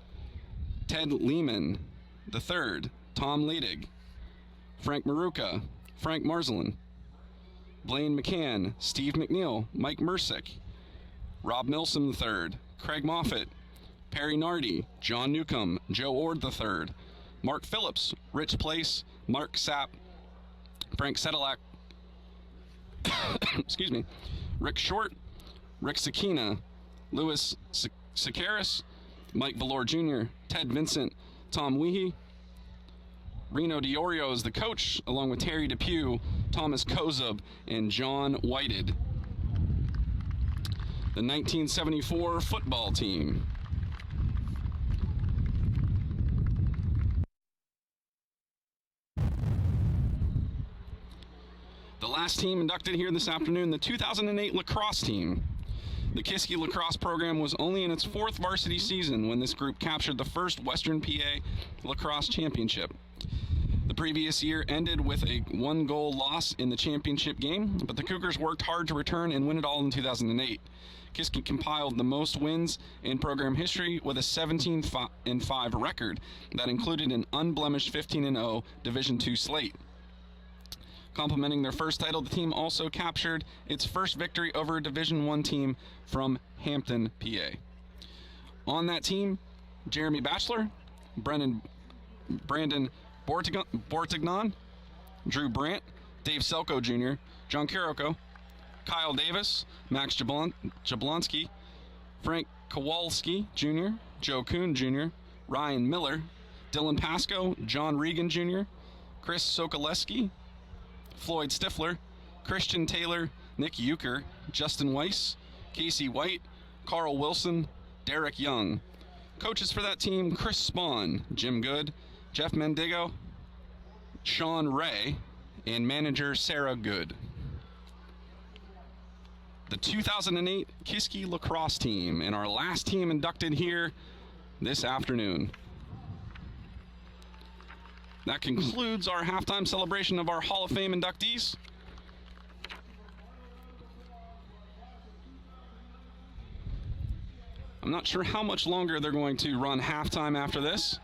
Ted Lehman III, Tom Ledig, Frank Maruka, Frank Marzlin, Blaine McCann, Steve McNeil, Mike Mersick, Rob Milsom III, Craig Moffitt, Perry Nardi, John Newcomb, Joe Ord III, Mark Phillips, Rich Place, Mark Sapp, Frank Sedilak, excuse me, Rick Short, Rick Sakina, Louis Sakaris, Mike Valor Jr., Ted Vincent, Tom Weehee. Reno DiOrio is the coach, along with Terry Depew, Thomas Kozub, and John Whited. The 1974 football team. The last team inducted here this afternoon, the 2008 lacrosse team. The Kiski lacrosse program was only in its fourth varsity season when this group captured the first Western PA lacrosse championship. The previous year ended with a one-goal loss in the championship game, but the Cougars worked hard to return and win it all in 2008. Kiski compiled the most wins in program history with a 17-5 record that included an unblemished 15-0 Division II slate. Complementing their first title, the team also captured its first victory over a Division I team from Hampton, PA. On that team, Jeremy Batchelor, Brandon Bortignon, Drew Brandt, Dave Selko Jr., John Karoko, Kyle Davis, Max Jablonski, Frank Kowalski Jr., Joe Kuhn Jr., Ryan Miller, Dylan Pasco, John Regan Jr., Chris Sokoleski, Floyd Stifler, Christian Taylor, Nick Euchre, Justin Weiss, Casey White, Carl Wilson, Derek Young. Coaches for that team: Chris Spawn, Jim Good, Jeff Mendigo, Sean Ray, and manager Sarah Good. The 2008 Kiski lacrosse team, and our last team inducted here this afternoon. That concludes our halftime celebration of our Hall of Fame inductees. I'm not sure how much longer they're going to run halftime after this,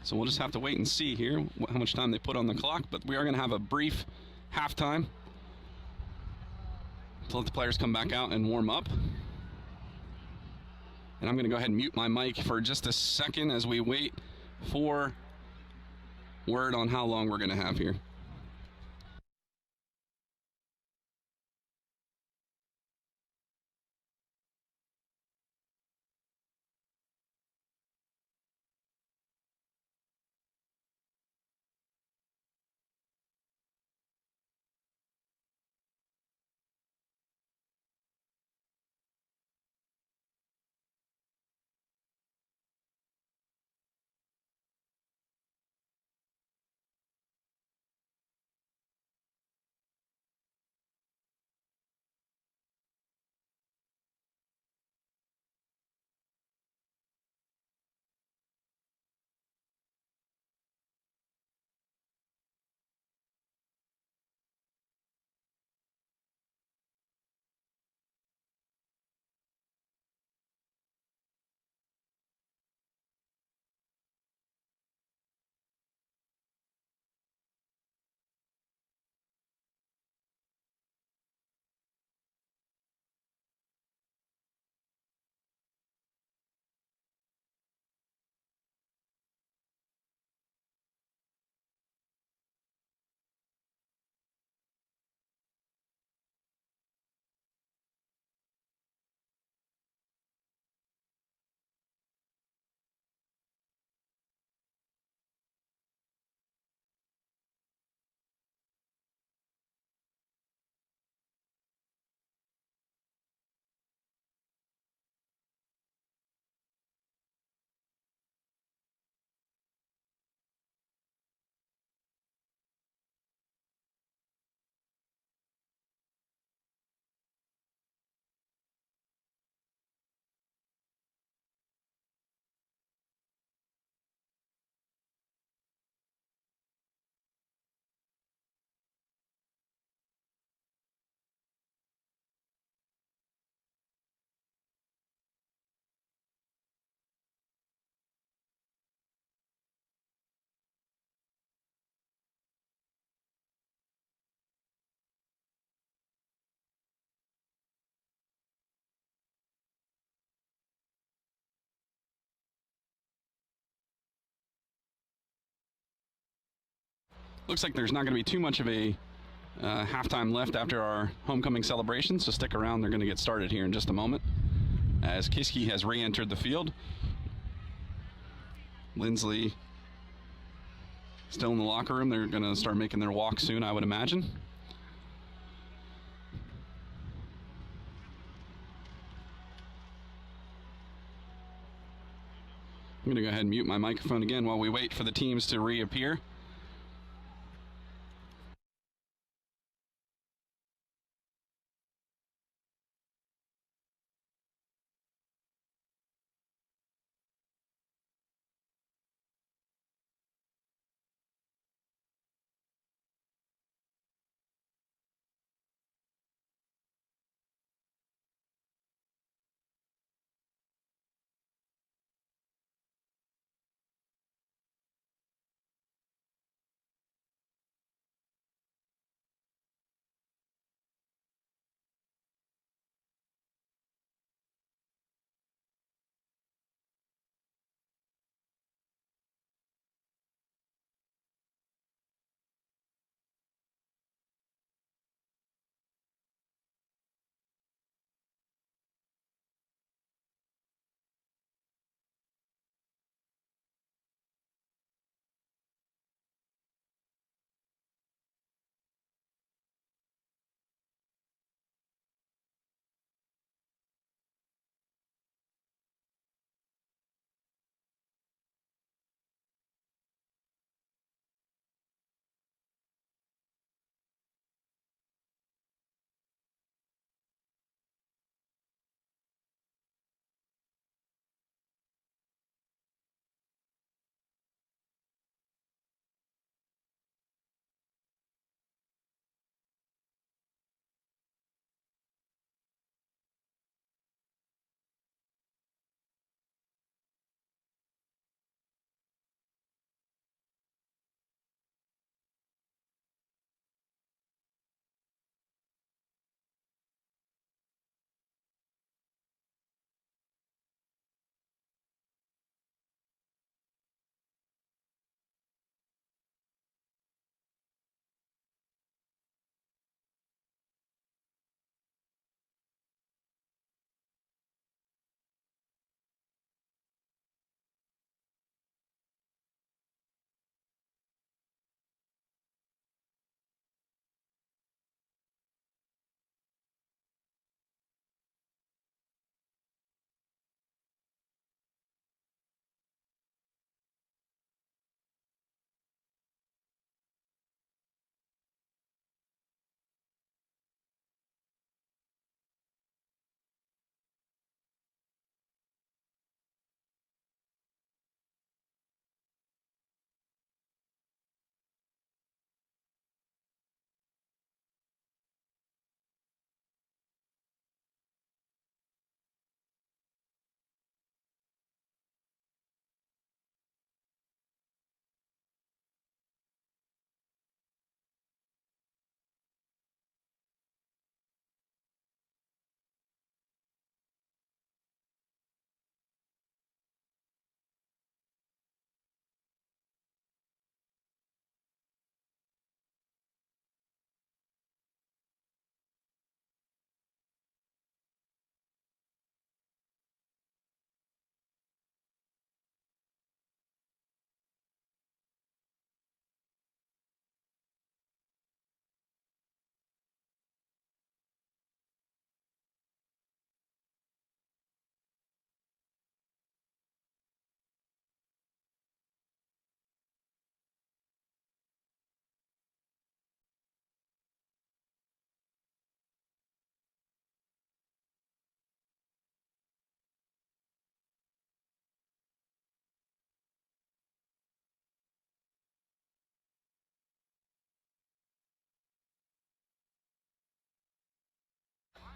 so we'll just have to wait and see here how much time they put on the clock, but we are going to have a brief halftime to let the players come back out and warm up. And I'm going to go ahead and mute my mic for just a second as we wait for word on how long we're going to have here. Looks like there's not going to be too much of a halftime left after our homecoming celebration, so stick around. They're going to get started here in just a moment as Kiski has re-entered the field. Linsly still in the locker room. They're going to start making their walk soon, I would imagine. I'm going to go ahead and mute my microphone again while we wait for the teams to reappear.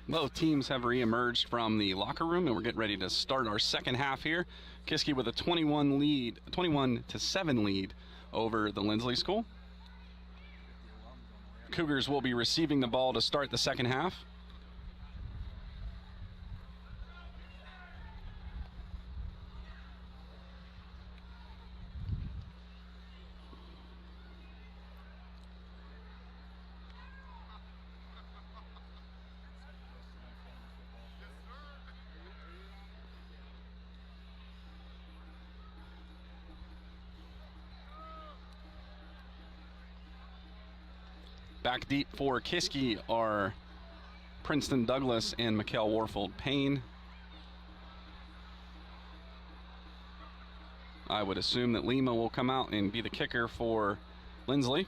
Both teams have re-emerged from the locker room, and we're getting ready to start our second half here. Kiski with a 21-7 lead over the Linsly School. Cougars will be receiving the ball to start the second half. Back deep for Kiski are Princeton Douglas and Mikhail Warfield Payne. I would assume that Lima will come out and be the kicker for Linsly.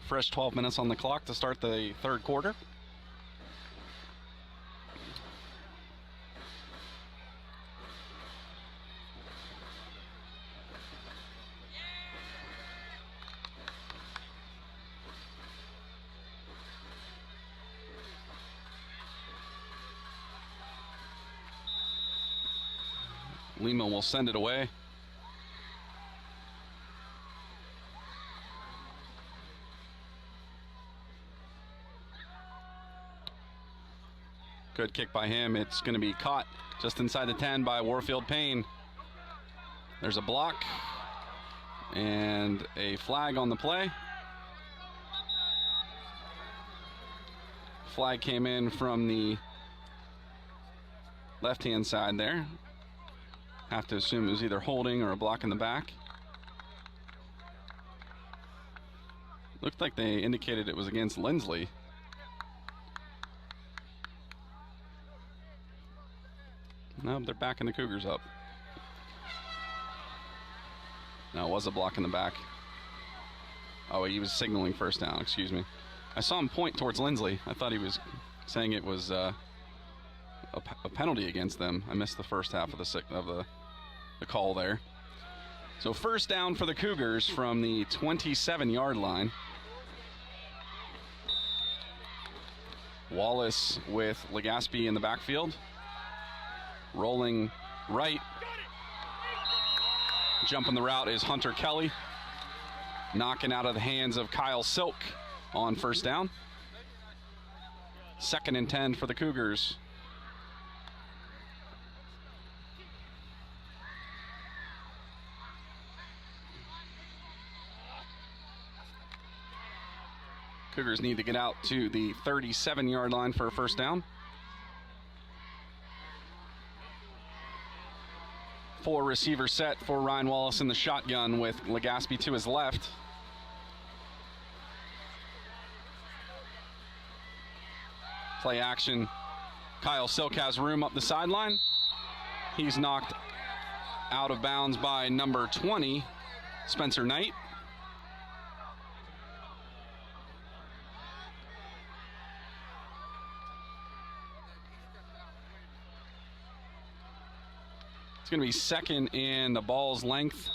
Fresh 12 minutes on the clock to start the third quarter. Lima will send it away. Good kick by him. It's going to be caught just inside the 10 by Warfield Payne. There's a block and a flag on the play. Flag came in from the left-hand side there. Have to assume it was either holding or a block in the back. Looked like they indicated it was against Linsly. No, they're backing the Cougars up. No, it was a block in the back. Oh, he was signaling first down, excuse me. I saw him point towards Linsly. I thought he was saying it was a penalty against them. I missed the first half of the call there. So first down for the Cougars from the 27-yard line. Wallace with Legaspi in the backfield. Rolling right. Jumping the route is Hunter Kelly. Knocking out of the hands of Kyle Silk on first down. 2nd and 10 for the Cougars. Cougars need to get out to the 37-yard line for a first down. 4 receiver set for Ryan Wallace in the shotgun with Legaspi to his left. Play action. Kyle Silk has room up the sideline. He's knocked out of bounds by number 20, Spencer Knight. It's going to be 2nd and the ball's length.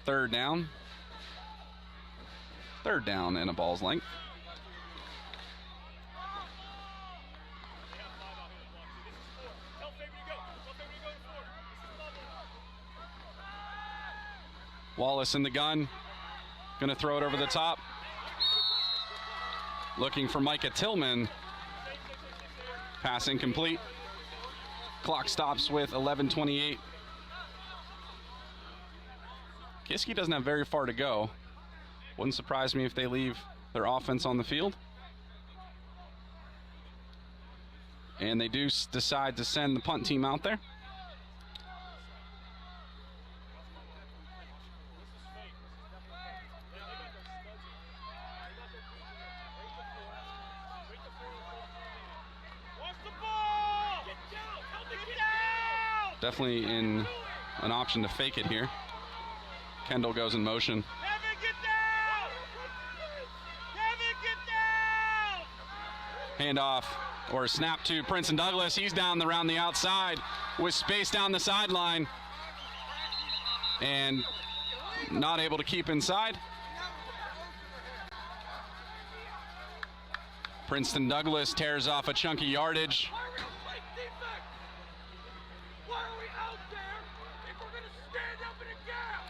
3rd down. 3rd down and a ball's length. Wallace in the gun. Going to throw it over the top. Looking for Micah Tillman. Pass incomplete. Clock stops with 11:28. Kiski doesn't have very far to go. Wouldn't surprise me if they leave their offense on the field. And they do decide to send the punt team out there. Definitely in an option to fake it here. Kendall goes in motion. Kevin, get down! Kevin, get down! Handoff or snap to Princeton Douglas. He's down around the outside with space down the sideline. And not able to keep inside. Princeton Douglas tears off a chunky yardage. Why are we out there if we're going to stand up in a gap?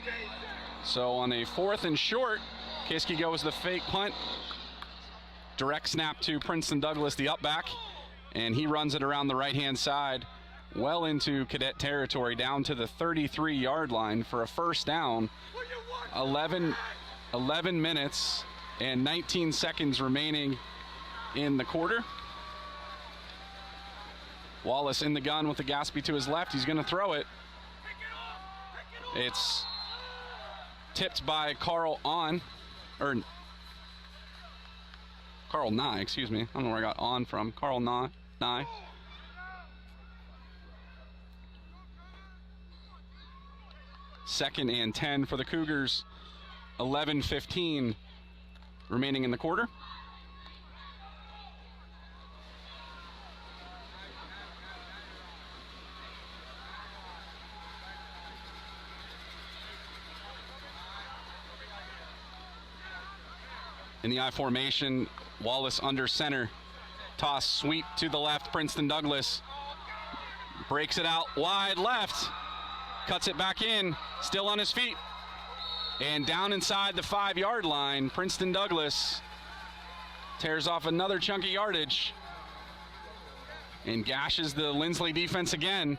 Jesus! So on a 4th and short, Kiski goes the fake punt. Direct snap to Princeton Douglas, the up back, and he runs it around the right-hand side, well into Cadet territory, down to the 33-yard line for a first down. 11 minutes and 19 seconds remaining in the quarter. Wallace in the gun with the Gaspy to his left. He's going to throw it. It's tipped by Carl Nye, excuse me. I don't know where I got on from. Carl Nye. Second and 10 for the Cougars. 11:15 remaining in the quarter. In the I formation, Wallace under center. Toss, sweep to the left. Princeton Douglas breaks it out wide left. Cuts it back in, still on his feet. And down inside the 5-yard line, Princeton Douglas tears off another chunky yardage and gashes the Linsly defense again.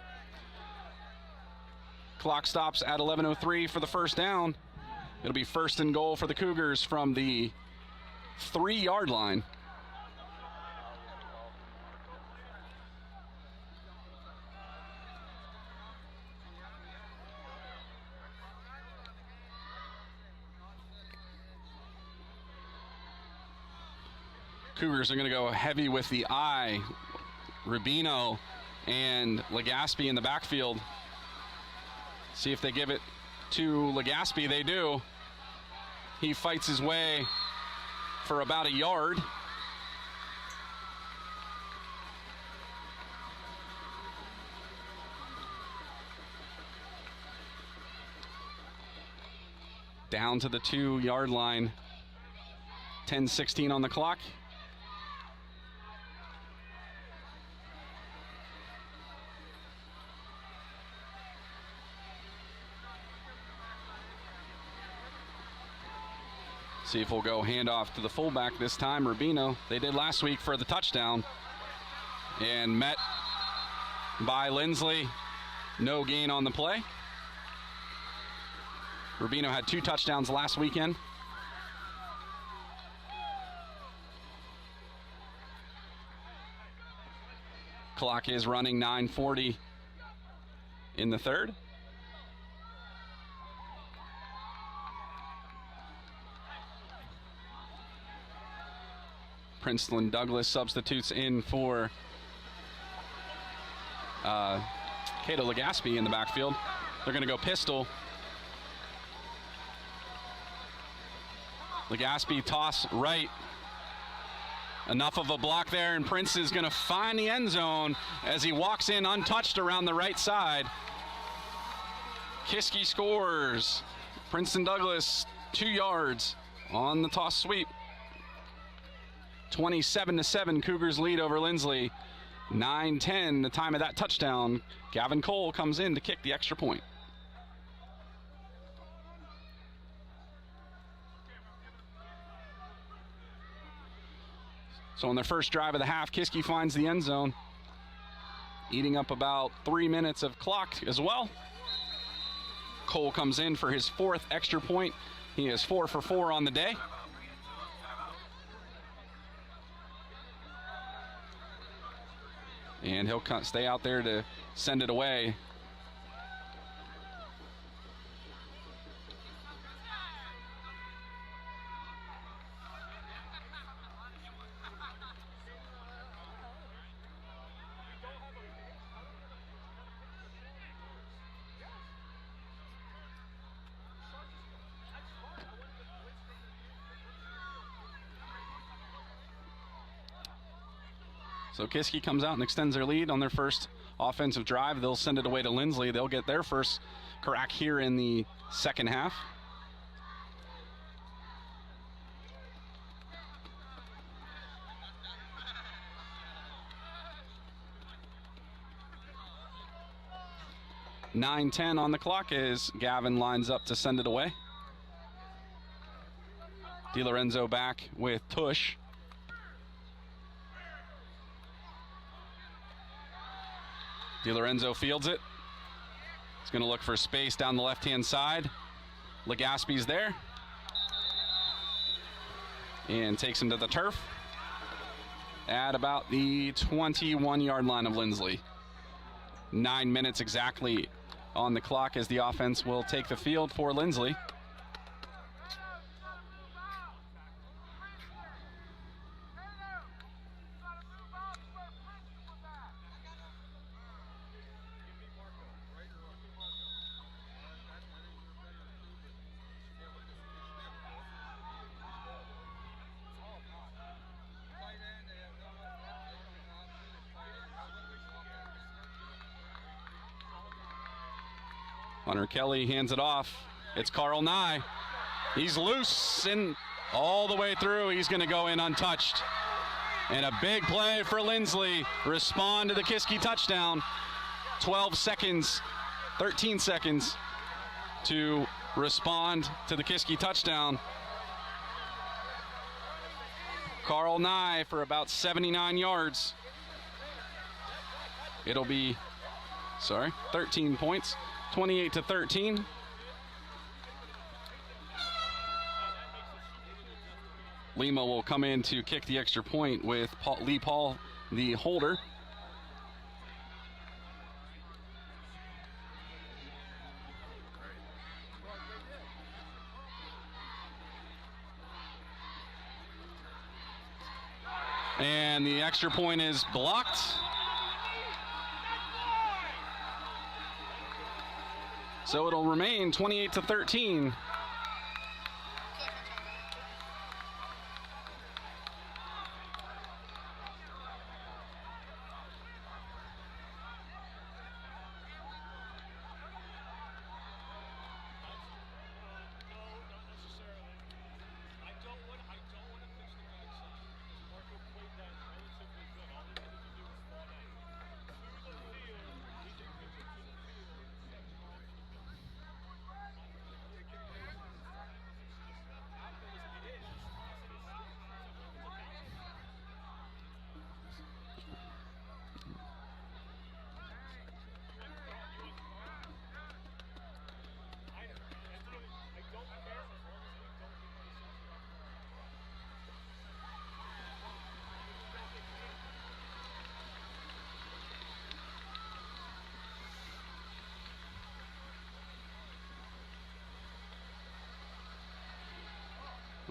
Clock stops at 11:03 for the first down. It'll be 1st and goal for the Cougars from the 3-yard line. Cougars are going to go heavy with the I. Rubino and Legaspi in the backfield. See if they give it to Legaspi. They do. He fights his way for about a yard. Down to the 2-yard line. 10:16 on the clock. See if we'll go handoff to the fullback this time, Rubino. They did last week for the touchdown. And met by Linsly. No gain on the play. Rubino had 2 touchdowns last weekend. Clock is running, 9:40 in the third. Princeton Douglas substitutes in for Cato Legaspi in the backfield. They're going to go pistol. Legaspi toss right. Enough of a block there, and Prince is going to find the end zone as he walks in untouched around the right side. Kiski scores. Princeton Douglas 2 yards on the toss sweep. 27-7, Cougars lead over Linsly. 9:10, the time of that touchdown. Gavin Cole comes in to kick the extra point. So on their first drive of the half, Kiski finds the end zone, eating up about 3 minutes of clock as well. Cole comes in for his 4th extra point. He is 4 for 4 on the day. And he'll stay out there to send it away. So Kiski comes out and extends their lead on their first offensive drive. They'll send it away to Linsly. They'll get their first crack here in the second half. (9:10) on the clock as Gavin lines up to send it away. DiLorenzo back with Tush. DiLorenzo fields it. He's going to look for space down the left-hand side. Legaspi's there. And takes him to the turf at about the 21-yard line of Linsly. 9 minutes exactly on the clock as the offense will take the field for Linsly. Hunter Kelly hands it off. It's Carl Nye. He's loose and all the way through. He's going to go in untouched. And a big play for Linsly. Respond to the Kiski touchdown. 12 seconds, 13 seconds to respond to the Kiski touchdown. Carl Nye for about 79 yards. It'll be, 13 points. 28-13. Lima will come in to kick the extra point with Lee Paul, the holder. And the extra point is blocked. So it'll remain 28-13.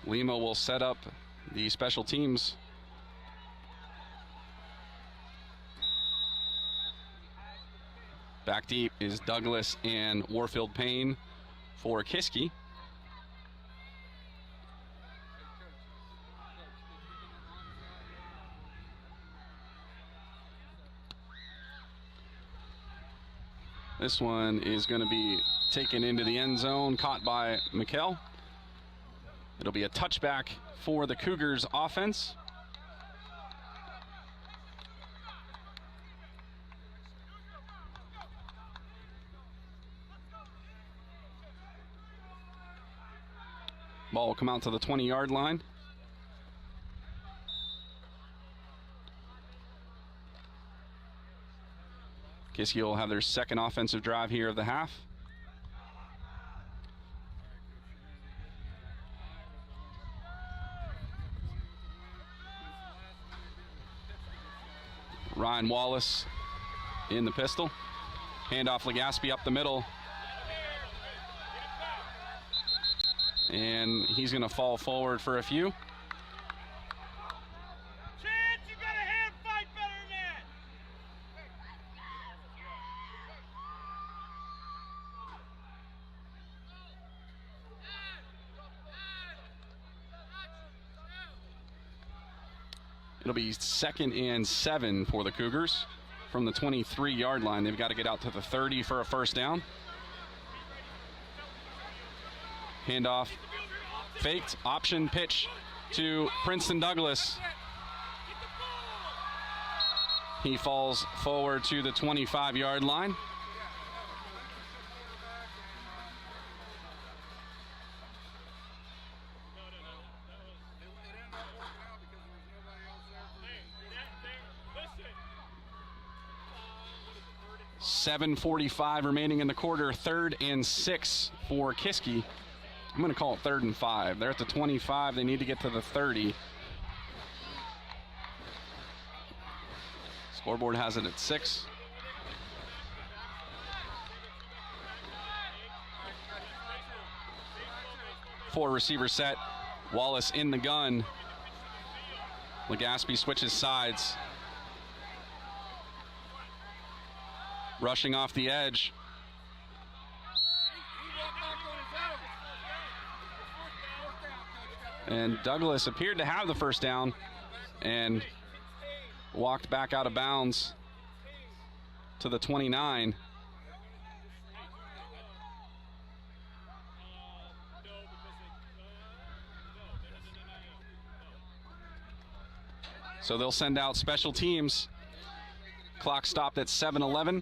Lima will set up the special teams. Back deep is Douglas and Warfield Payne for Kiski. This one is going to be taken into the end zone, caught by Mikkel. It'll be a touchback for the Cougars offense. Ball will come out to the 20-yard line. Kiski will have their second offensive drive here of the half. Ryan Wallace in the pistol. Handoff Legaspi up the middle. And he's going to fall forward for a few. Chance, you got a hand fight better than that. It'll be 2nd and 7 for the Cougars from the 23-yard line. They've got to get out to the 30 for a first down. Handoff, faked, option pitch to Princeton Douglas. He falls forward to the 25-yard line. .745 remaining in the quarter. 3rd and 6 for Kiski. I'm going to call it 3rd and 5. They're at the 25. They need to get to the 30. Scoreboard has it at 6. Four receiver set. Wallace in the gun. Legaspi switches sides. Rushing off the edge. And Douglas appeared to have the first down and walked back out of bounds to the 29. So they'll send out special teams. Clock stopped at 7:11.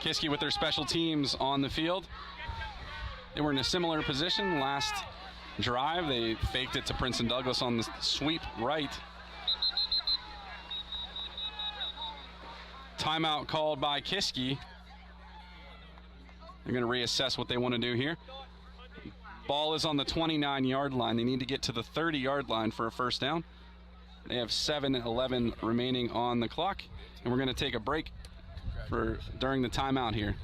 Kiski with their special teams on the field. They were in a similar position last drive. They faked it to Princeton Douglas on the sweep right. Timeout called by Kiski. They're going to reassess what they want to do here. Ball is on the 29-yard line. They need to get to the 30-yard line for a first down. They have 7:11 remaining on the clock, and we're going to take a break during the timeout here.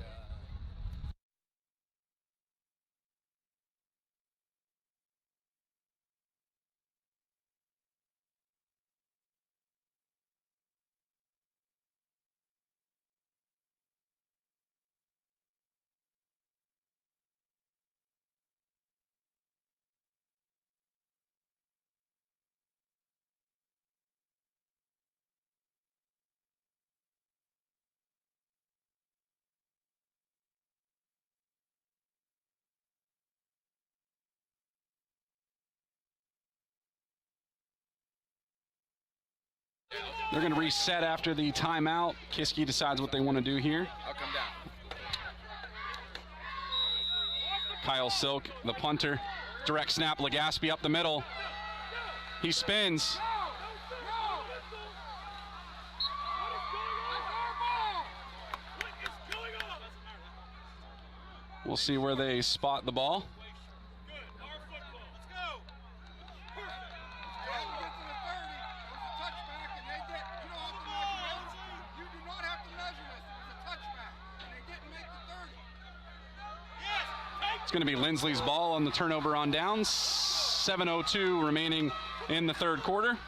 They're going to reset after the timeout. Kiski decides what they want to do here. I'll come down. Kyle Silk, the punter. Direct snap, Legaspi up the middle. He spins. We'll see where they spot the ball. It's going to be Linsly's ball on the turnover on downs. 7:02 remaining in the third quarter.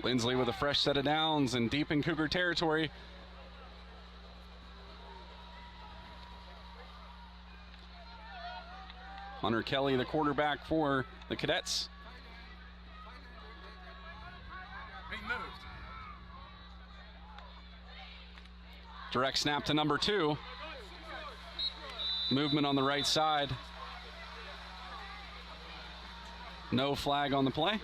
Linsly with a fresh set of downs and deep in Cougar territory. Hunter Kelly, the quarterback for the Cadets. Direct snap to number 2. Movement on the right side. No flag on the play.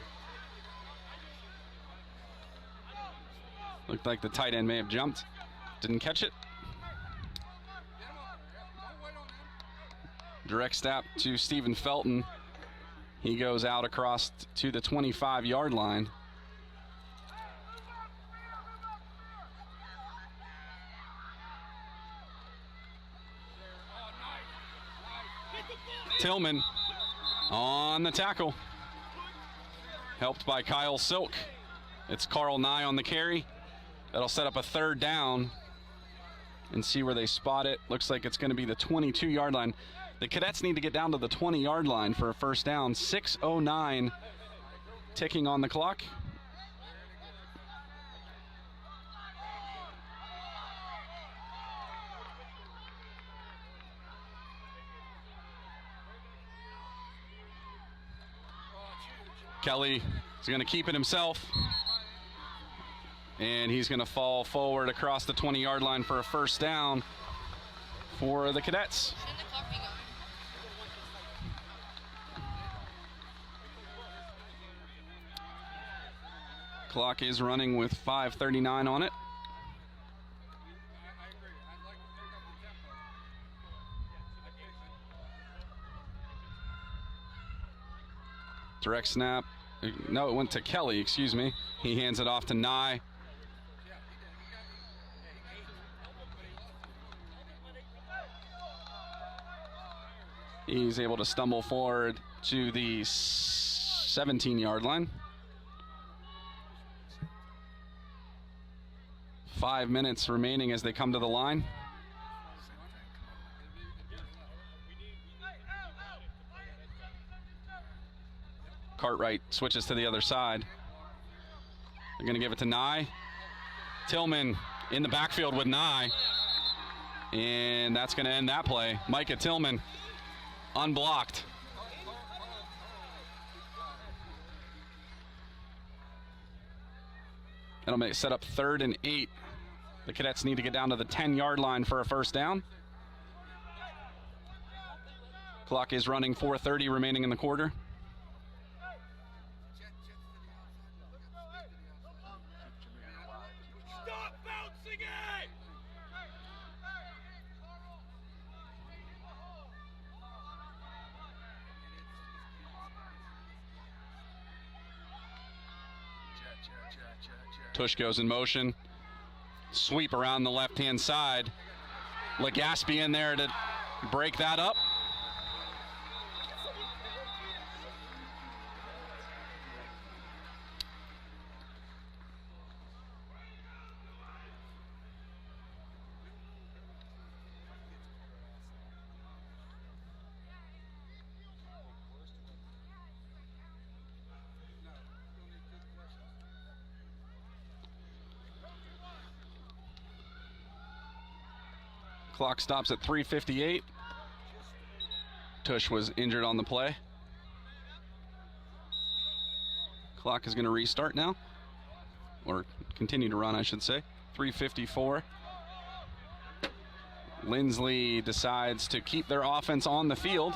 Looked like the tight end may have jumped. Didn't catch it. Direct snap to Stephen Felton. He goes out across to the 25-yard line. Tillman on the tackle. helped by Kyle Silk. It's Carl Nye on the carry. That'll set up a 3rd down and see where they spot it. Looks like it's going to be the 22-yard line. The Cadets need to get down to the 20-yard line for a 1st down. 6:09 ticking on the clock. Kelly is going to keep it himself. And he's going to fall forward across the 20-yard line for a 1st down for the Cadets. Clock is running with 5:39 on it. Direct snap. No, it went to Kelly, excuse me. He hands it off to Nye. He's able to stumble forward to the 17-yard line. 5 minutes remaining as they come to the line. Cartwright switches to the other side. They're going to give it to Nye. Tillman in the backfield with Nye. And that's going to end that play. Micah Tillman unblocked. That'll set up 3rd and 8. The Cadets need to get down to the 10-yard line for a 1st down. Clock is running, 4:30 remaining in the quarter. Stop bouncing it! Tush goes in motion. Sweep around the left-hand side. Legaspi in there to break that up. Clock stops at 3:58. Tush was injured on the play. Clock is going to restart now, or continue to run, I should say. 3:54. Linsly decides to keep their offense on the field,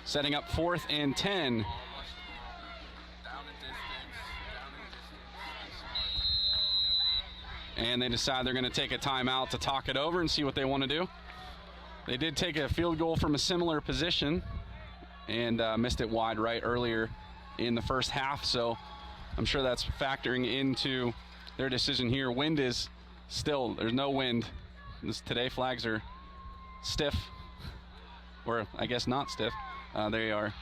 setting up 4th and 10. And they decide they're going to take a timeout to talk it over and see what they want to do. They did take a field goal from a similar position and missed it wide right earlier in the first half, so I'm sure that's factoring into their decision here. Wind is still, there's no wind. Today flags are stiff, or I guess not stiff. They are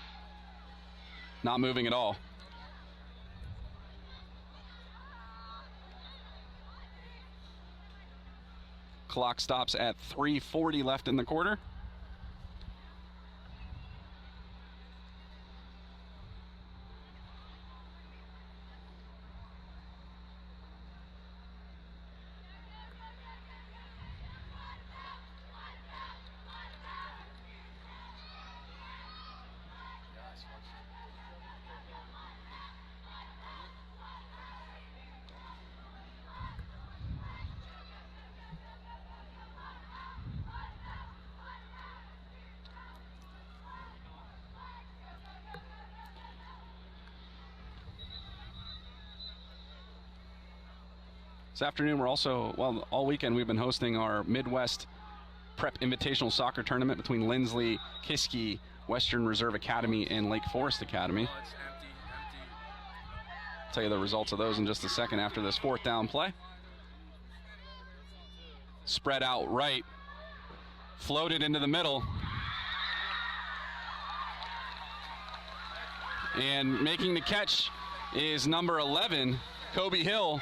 not moving at all. Clock stops at 3:40 left in the quarter. This afternoon, we're also, well, all weekend we've been hosting our Midwest Prep Invitational Soccer Tournament between Linsly, Kiski, Western Reserve Academy, and Lake Forest Academy. I'll tell you the results of those in just a second after this 4th down play. Spread out right, floated into the middle. And making the catch is number 11, Kobe Hill.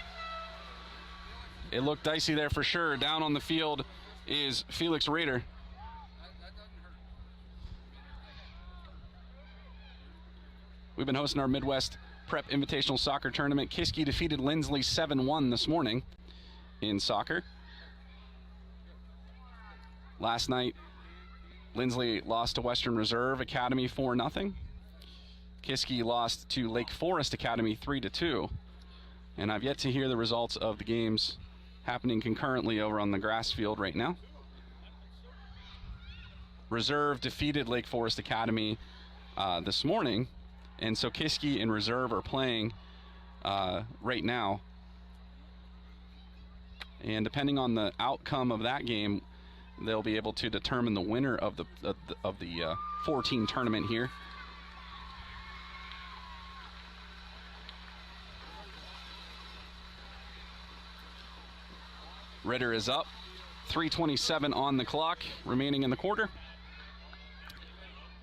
It looked dicey there for sure. Down on the field is Felix Rader. We've been hosting our Midwest Prep Invitational Soccer Tournament. Kiski defeated Linsly 7-1 this morning in soccer. Last night, Linsly lost to Western Reserve Academy 4-0. Kiski lost to Lake Forest Academy 3-2. And I've yet to hear the results of the games happening concurrently over on the grass field right now. Reserve defeated Lake Forest Academy this morning, and so Kiski and Reserve are playing right now. And depending on the outcome of that game, they'll be able to determine the winner of the 4-team tournament here. Ritter is up. 3:27 on the clock, remaining in the quarter.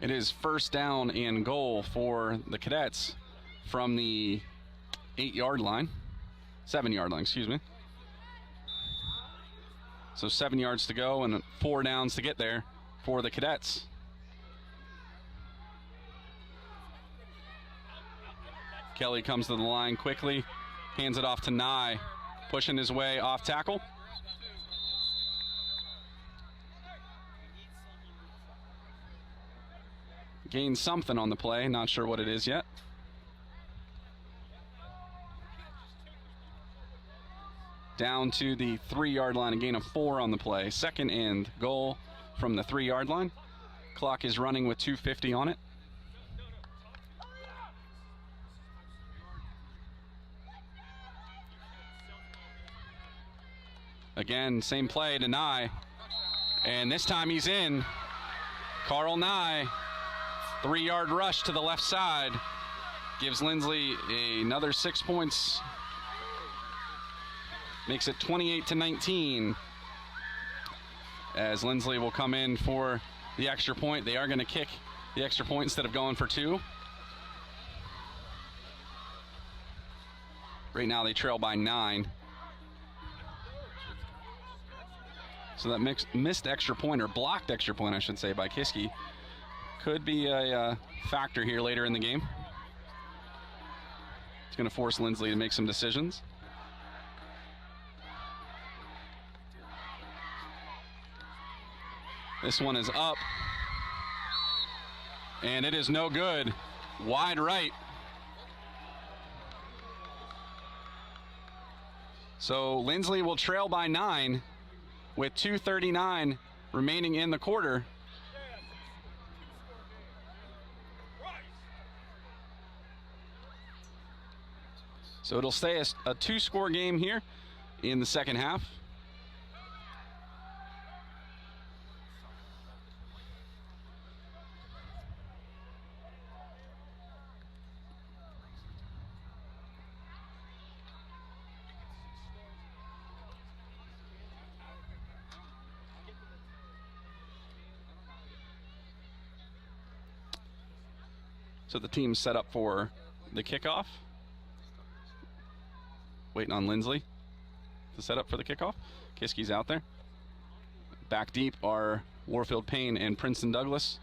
It is first down and goal for the Cadets from the 8-yard line. 7-yard line, excuse me. So 7 yards to go and 4 downs to get there for the Cadets. Kelly comes to the line quickly, hands it off to Nye, pushing his way off tackle. Gained something on the play, not sure what it is yet. Down to the 3-yard line, a gain of 4 on the play. Second and goal from the 3-yard line. Clock is running with 2:50 on it. Again, same play to Nye. And this time he's in. Carl Nye, 3-yard rush to the left side. Gives Linsly another 6 points. Makes it 28-19. As Linsly will come in for the extra point. They are going to kick the extra point instead of going for 2. Right now they trail by 9. So that missed extra point, or blocked extra point, I should say, by Kiski, could be a factor here later in the game. It's going to force Linsly to make some decisions. This one is up, and it is no good. Wide right. So Linsly will trail by 9 with 2:39 remaining in the quarter. So it'll stay a 2-score game here in the second half. So the team's set up for the kickoff. Waiting on Linsly to set up for the kickoff. Kiski's out there. Back deep are Warfield Payne and Princeton Douglas.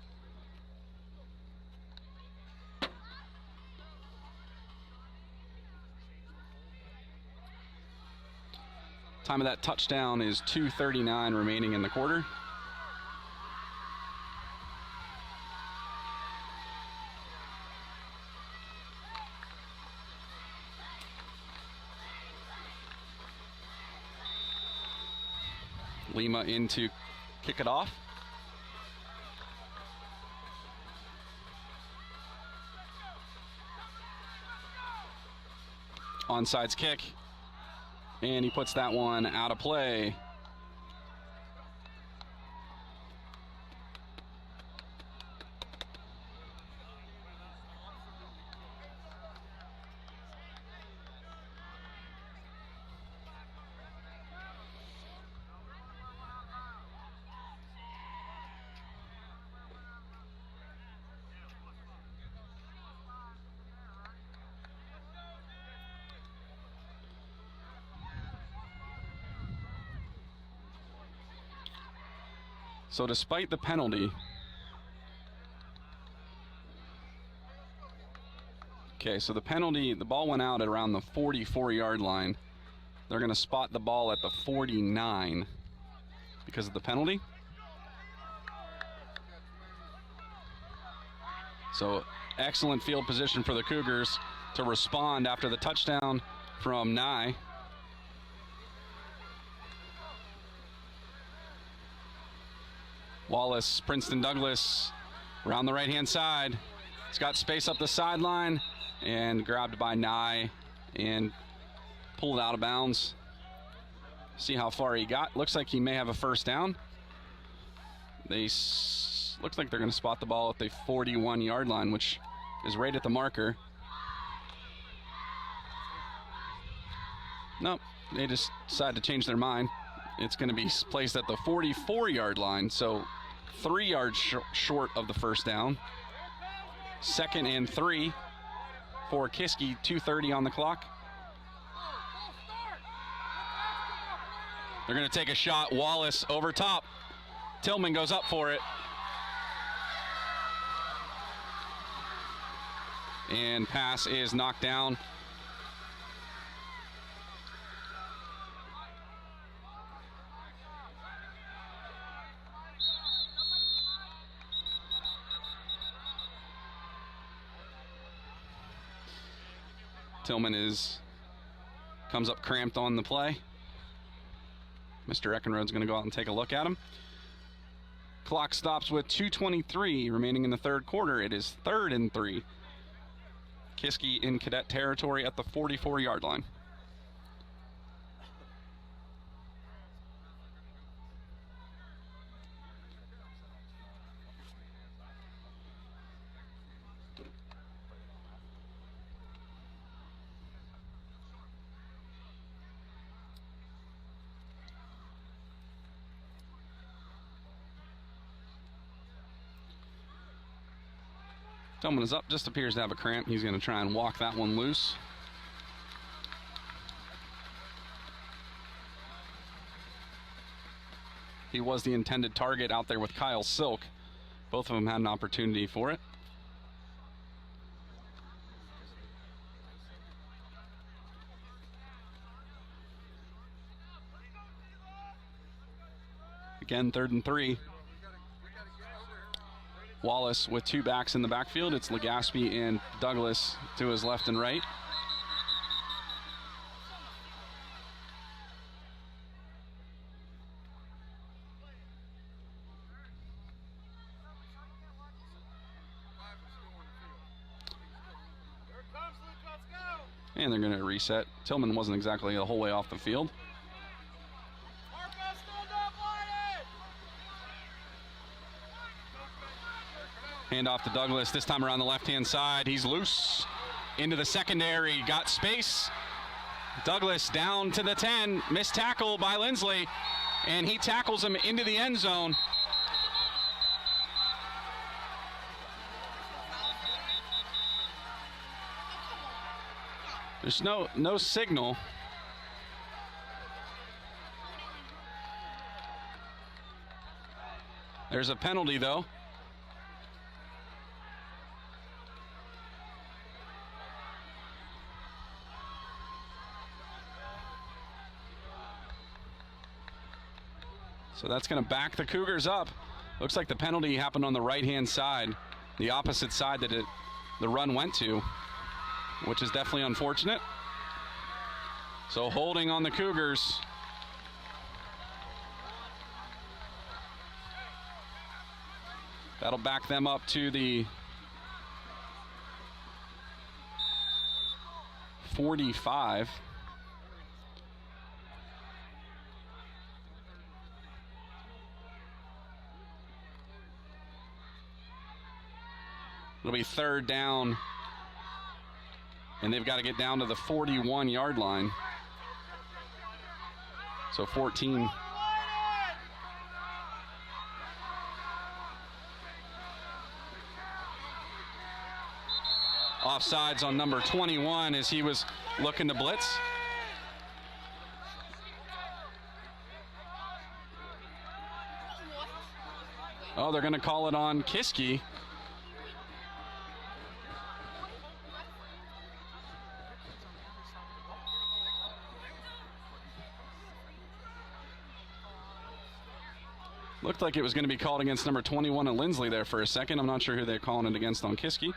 Time of that touchdown is 2:39 remaining in the quarter. Lima in to kick it off. Onside kick, and he puts that one out of play. So despite the penalty, okay, so the penalty, the ball went out at around the 44-yard line. They're going to spot the ball at the 49 because of the penalty. So excellent field position for the Cougars to respond after the touchdown from Nye. Wallace, Princeton Douglas around the right-hand side. He's got space up the sideline and grabbed by Nye and pulled out of bounds. See how far he got. Looks like he may have a first down. Looks like they're going to spot the ball at the 41-yard line, which is right at the marker. Nope, they just decided to change their mind. It's going to be placed at the 44-yard line, so 3 yards short of the first down. 2nd and 3 for Kiski, 2:30 on the clock. They're going to take a shot. Wallace over top. Tillman goes up for it. And pass is knocked down. Tillman comes up cramped on the play. Mr. Eckenrode's going to go out and take a look at him. Clock stops with 2:23 remaining in the third quarter. It is 3rd and 3. Kiski in cadet territory at the 44-yard line. Tillman is up, just appears to have a cramp. He's going to try and walk that one loose. He was the intended target out there with Kyle Silk. Both of them had an opportunity for it. Again, 3rd and 3. Wallace with 2 backs in the backfield. It's Legaspi and Douglas to his left and right. And they're going to reset. Tillman wasn't exactly the whole way off the field. Hand off to Douglas, this time around the left-hand side. He's loose into the secondary, got space. Douglas down to the 10, missed tackle by Linsly, and he tackles him into the end zone. There's no signal. There's a penalty, though. So that's going to back the Cougars up. Looks like the penalty happened on the right-hand side, the opposite side that the run went to, which is definitely unfortunate. So holding on the Cougars. That'll back them up to the 45. It'll be 3rd down, and they've got to get down to the 41-yard line. So 14. Offsides on number 21 as he was looking to blitz. Oh, they're going to call it on Kiski. Looked like it was going to be called against number 21 at Linsly there for a second. I'm not sure who they're calling it against on Kiski.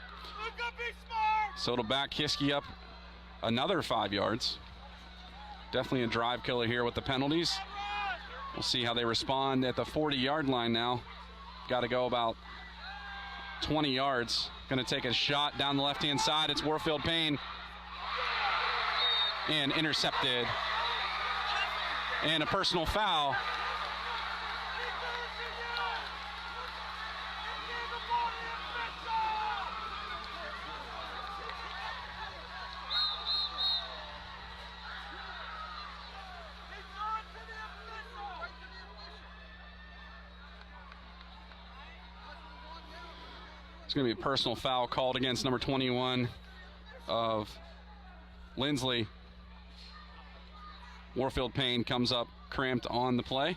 So it'll back Kiski up another 5 yards. Definitely a drive killer here with the penalties. We'll see how they respond at the 40-yard line now. Got to go about 20 yards. Going to take a shot down the left-hand side. It's Warfield Payne. And intercepted. And a personal foul. It's going to be a personal foul called against number 21 of Linsly. Warfield Payne comes up cramped on the play.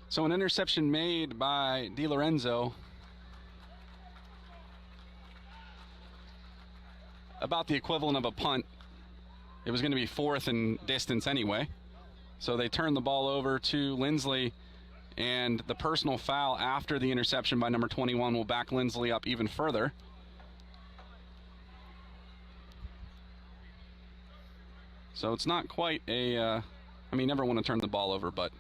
So an interception made by DiLorenzo. About the equivalent of a punt. It was going to be 4th and distance anyway. So they turned the ball over to Linsly, and the personal foul after the interception by number 21 will back Linsly up even further. So it's not quite a, I mean, never want to turn the ball over, but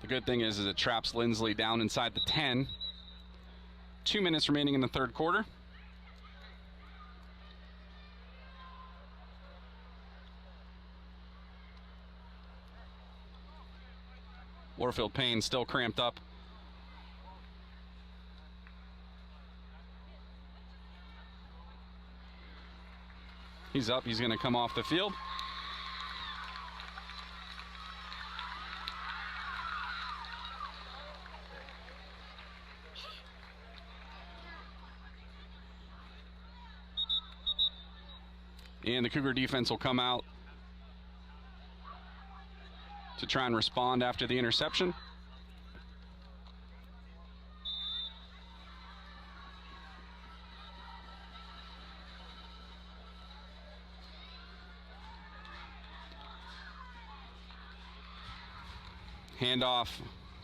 the good thing is it traps Linsly down inside the 10. 2 minutes remaining in the third quarter. Warfield Payne still cramped up. He's up. He's going to come off the field. And the Cougar defense will come out to try and respond after the interception. Handoff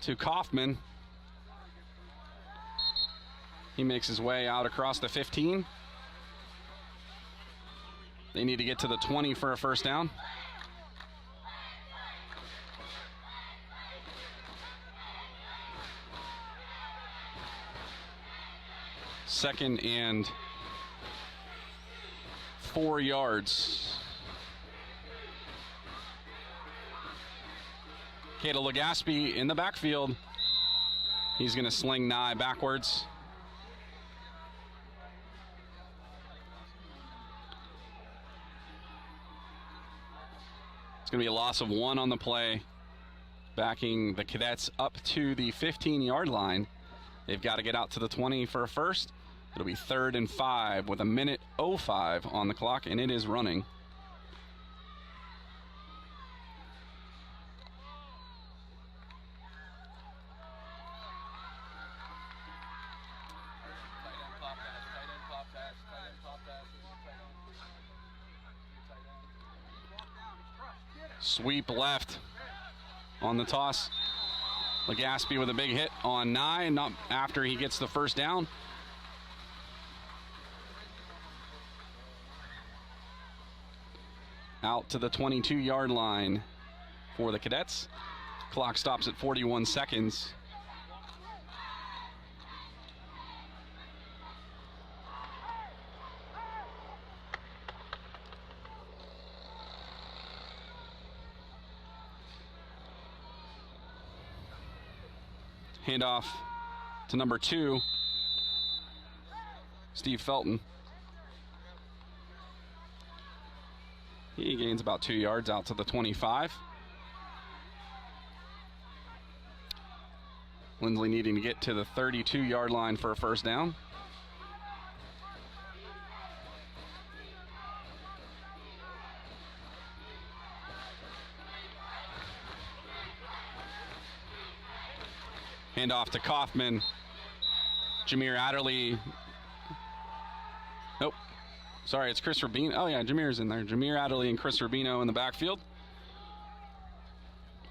to Kaufman. He makes his way out across the 15. They need to get to the 20 for a first down. Second and 4 yards. Cato Legaspi in the backfield. He's going to sling Nye backwards. It's going to be a loss of 1 on the play, backing the Cadets up to the 15-yard line. They've got to get out to the 20 for a first. It'll be 3rd and 5 with 1:05 on the clock, and it is running. Sweep left on the toss. Legaspi with a big hit on Nye, not after he gets the first down. Out to the 22-yard line for the Cadets. Clock stops at 41 seconds. Handoff to number 2, Steve Felton. He gains about 2 yards out to the 25. Linsly needing to get to the 32-yard line for a first down. Handoff to Kaufman. Jameer Adderley. Nope. Sorry, it's Chris Rubino. Oh, yeah, Jameer's in there. Jameer Adderley and Chris Rubino in the backfield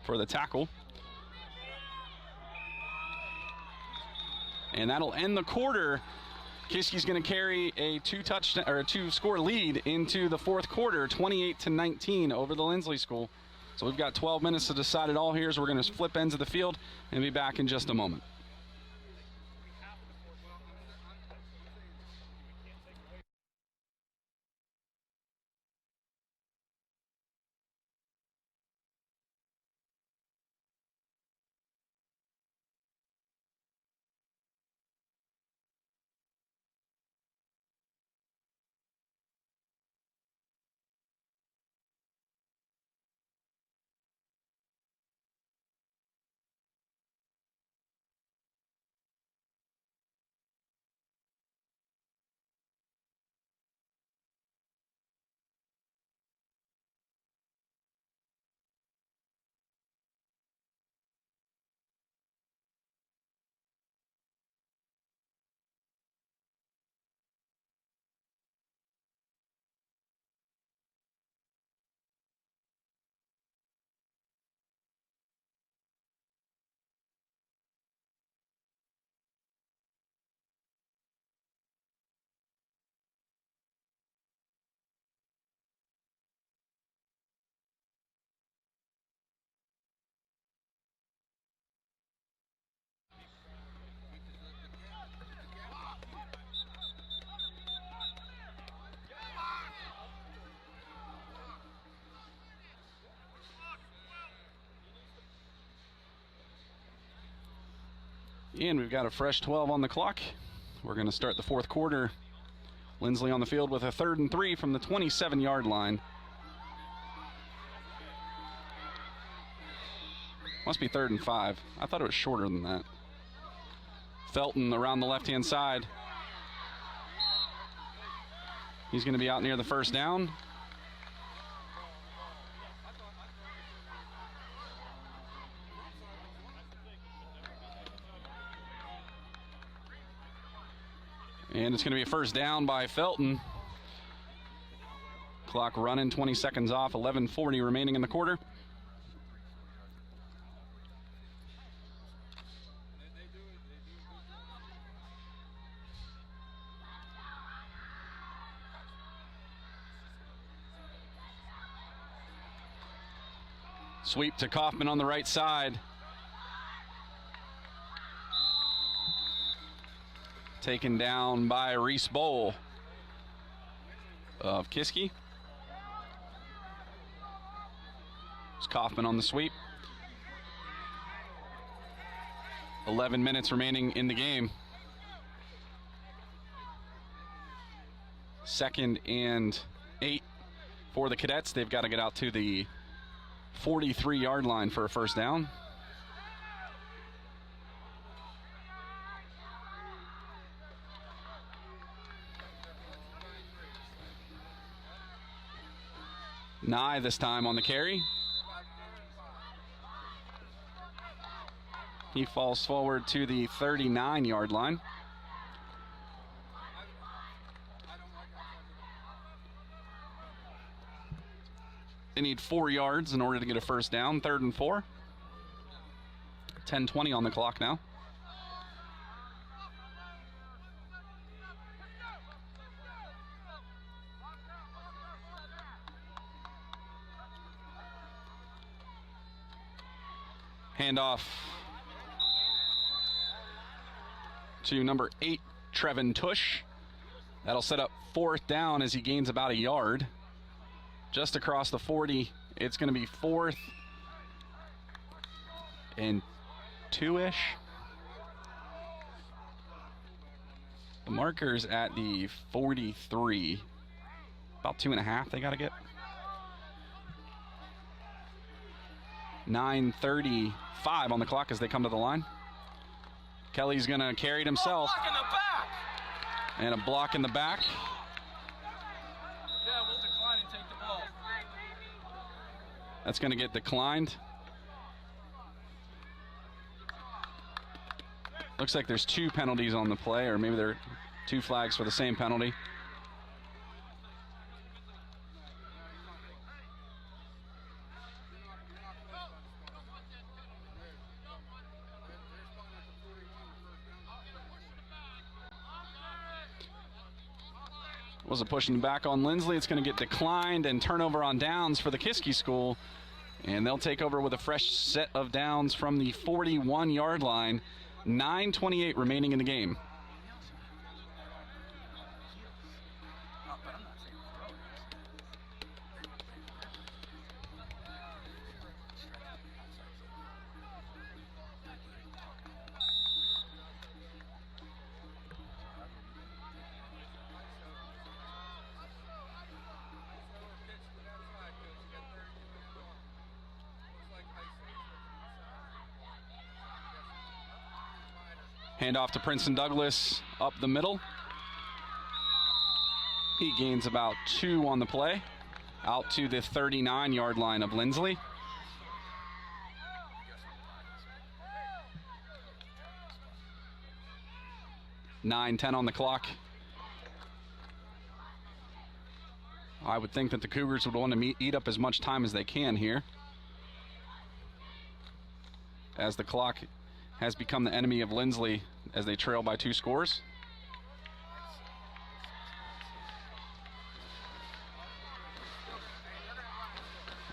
for the tackle. And that'll end the quarter. Kiski's going to carry a two-score lead into the fourth quarter, 28-19 over the Linsly School. So we've got 12 minutes to decide it all here, so we're going to flip ends of the field and be back in just a moment. And we've got a fresh 12 on the clock. We're going to start the fourth quarter. Linsly on the field with a 3rd and 3 from the 27-yard line. Must be 3rd and 5. I thought it was shorter than that. Felton around the left-hand side. He's going to be out near the first down. And it's going to be a first down by Felton. Clock running, 20 seconds off, 11:40 remaining in the quarter. Sweep to Kaufman on the right side. Taken down by Reese Bowl of Kiski. It's Kaufman on the sweep. 11 minutes remaining in the game. 2nd and 8 for the Cadets. They've got to get out to the 43-yard line for a first down. Nye this time on the carry. He falls forward to the 39-yard line. They need 4 yards in order to get a first down. 3rd and 4. 10:20 on the clock now. Handoff to number 8, Trevin Tush. That'll set up 4th down as he gains about a yard. Just across the 40, it's going to be 4th and 2-ish. The marker's at the 43. About 2.5 they got to get. 9:35 on the clock as they come to the line. Kelly's going to carry it himself. Block in the back. And a block in the back. Yeah, we'll decline and take the ball. That's going to get declined. Looks like there's 2 penalties on the play, or maybe there are 2 flags for the same penalty. Was a pushing back on Linsly. It's going to get declined and turnover on downs for the Kiski school. And they'll take over with a fresh set of downs from the 41-yard line. 9:28 remaining in the game. Handoff to Princeton Douglas up the middle. He gains about 2 on the play. Out to the 39-yard line of Linsly. (9:10) on the clock. I would think that the Cougars would want to eat up as much time as they can here, as the clock has become the enemy of Linsly as they trail by 2 scores.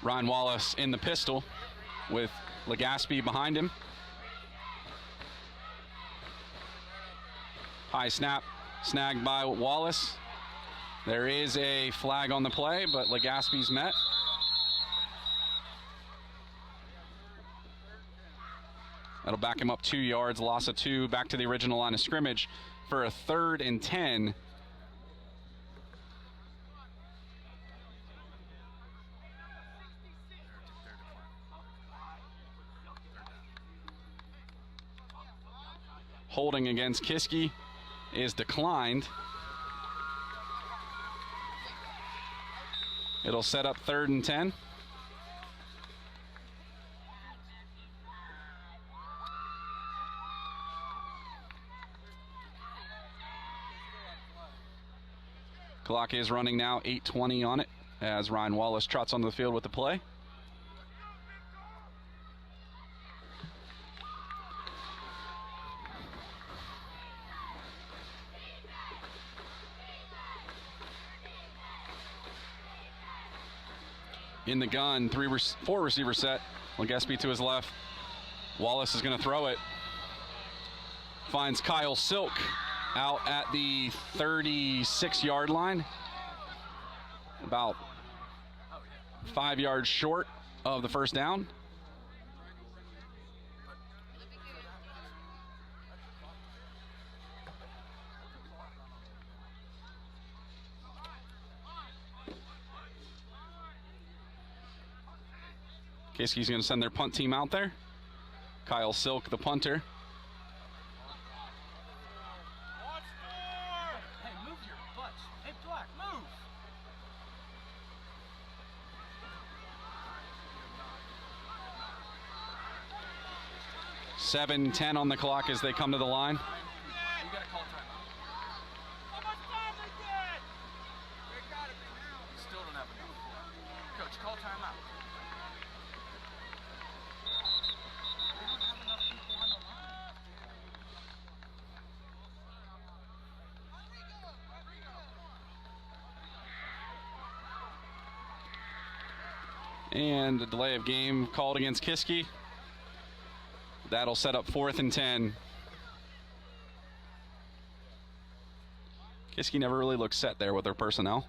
Ryan Wallace in the pistol with Legaspi behind him. High snap, snagged by Wallace. There is a flag on the play, but Legaspi's met. That'll back him up 2 yards, loss of 2, back to the original line of scrimmage for a 3rd and 10. Holding against Kiski is declined. It'll set up 3rd and 10. Clock is running now, 8:20 on it, as Ryan Wallace trots onto the field with the play. In the gun, 4 receiver set. Legaspi to his left. Wallace is going to throw it. Finds Kyle Silk out at the 36-yard line. About 5 yards short of the first down. Kiski's going to send their punt team out there. Kyle Silk, the punter. Hey, move your butts. Hey, Black, move. 7:10 on the clock as they come to the line. You gotta call timeout. How much time they get? They gotta be now. You still don't have enough. Coach, call timeout. They don't have enough people on the line. And a delay of game called against Kiski. That'll set up 4th and 10. Kiski never really looked set there with their personnel.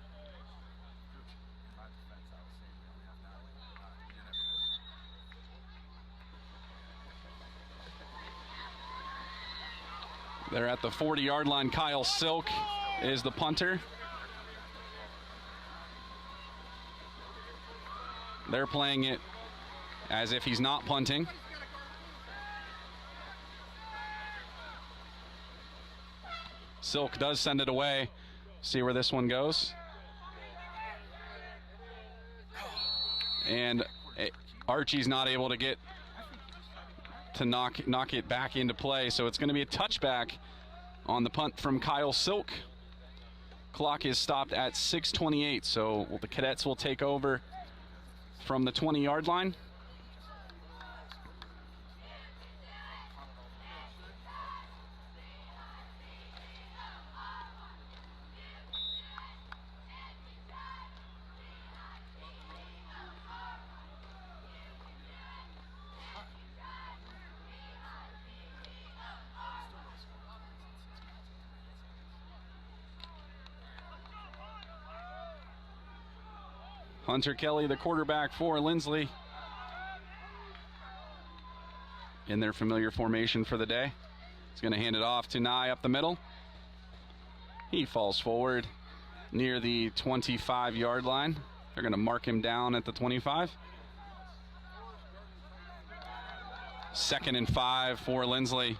They're at the 40-yard line. Kyle Silk is the punter. They're playing it as if he's not punting. Silk does send it away. See where this one goes. And Archie's not able to get to knock it back into play, so it's going to be a touchback on the punt from Kyle Silk. Clock is stopped at 6:28, so the Cadets will take over from the 20-yard line. Hunter Kelly, the quarterback for Linsly, in their familiar formation for the day. He's going to hand it off to Nye up the middle. He falls forward near the 25-yard line. They're going to mark him down at the 25. 2nd and 5 for Linsly.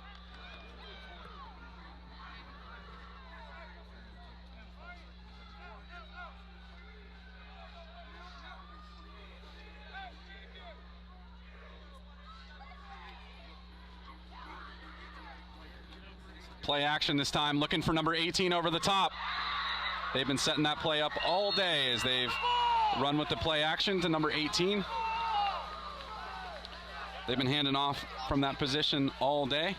Play action this time, looking for number 18 over the top. They've been setting that play up all day as they've run with the play action to number 18. They've been handing off from that position all day.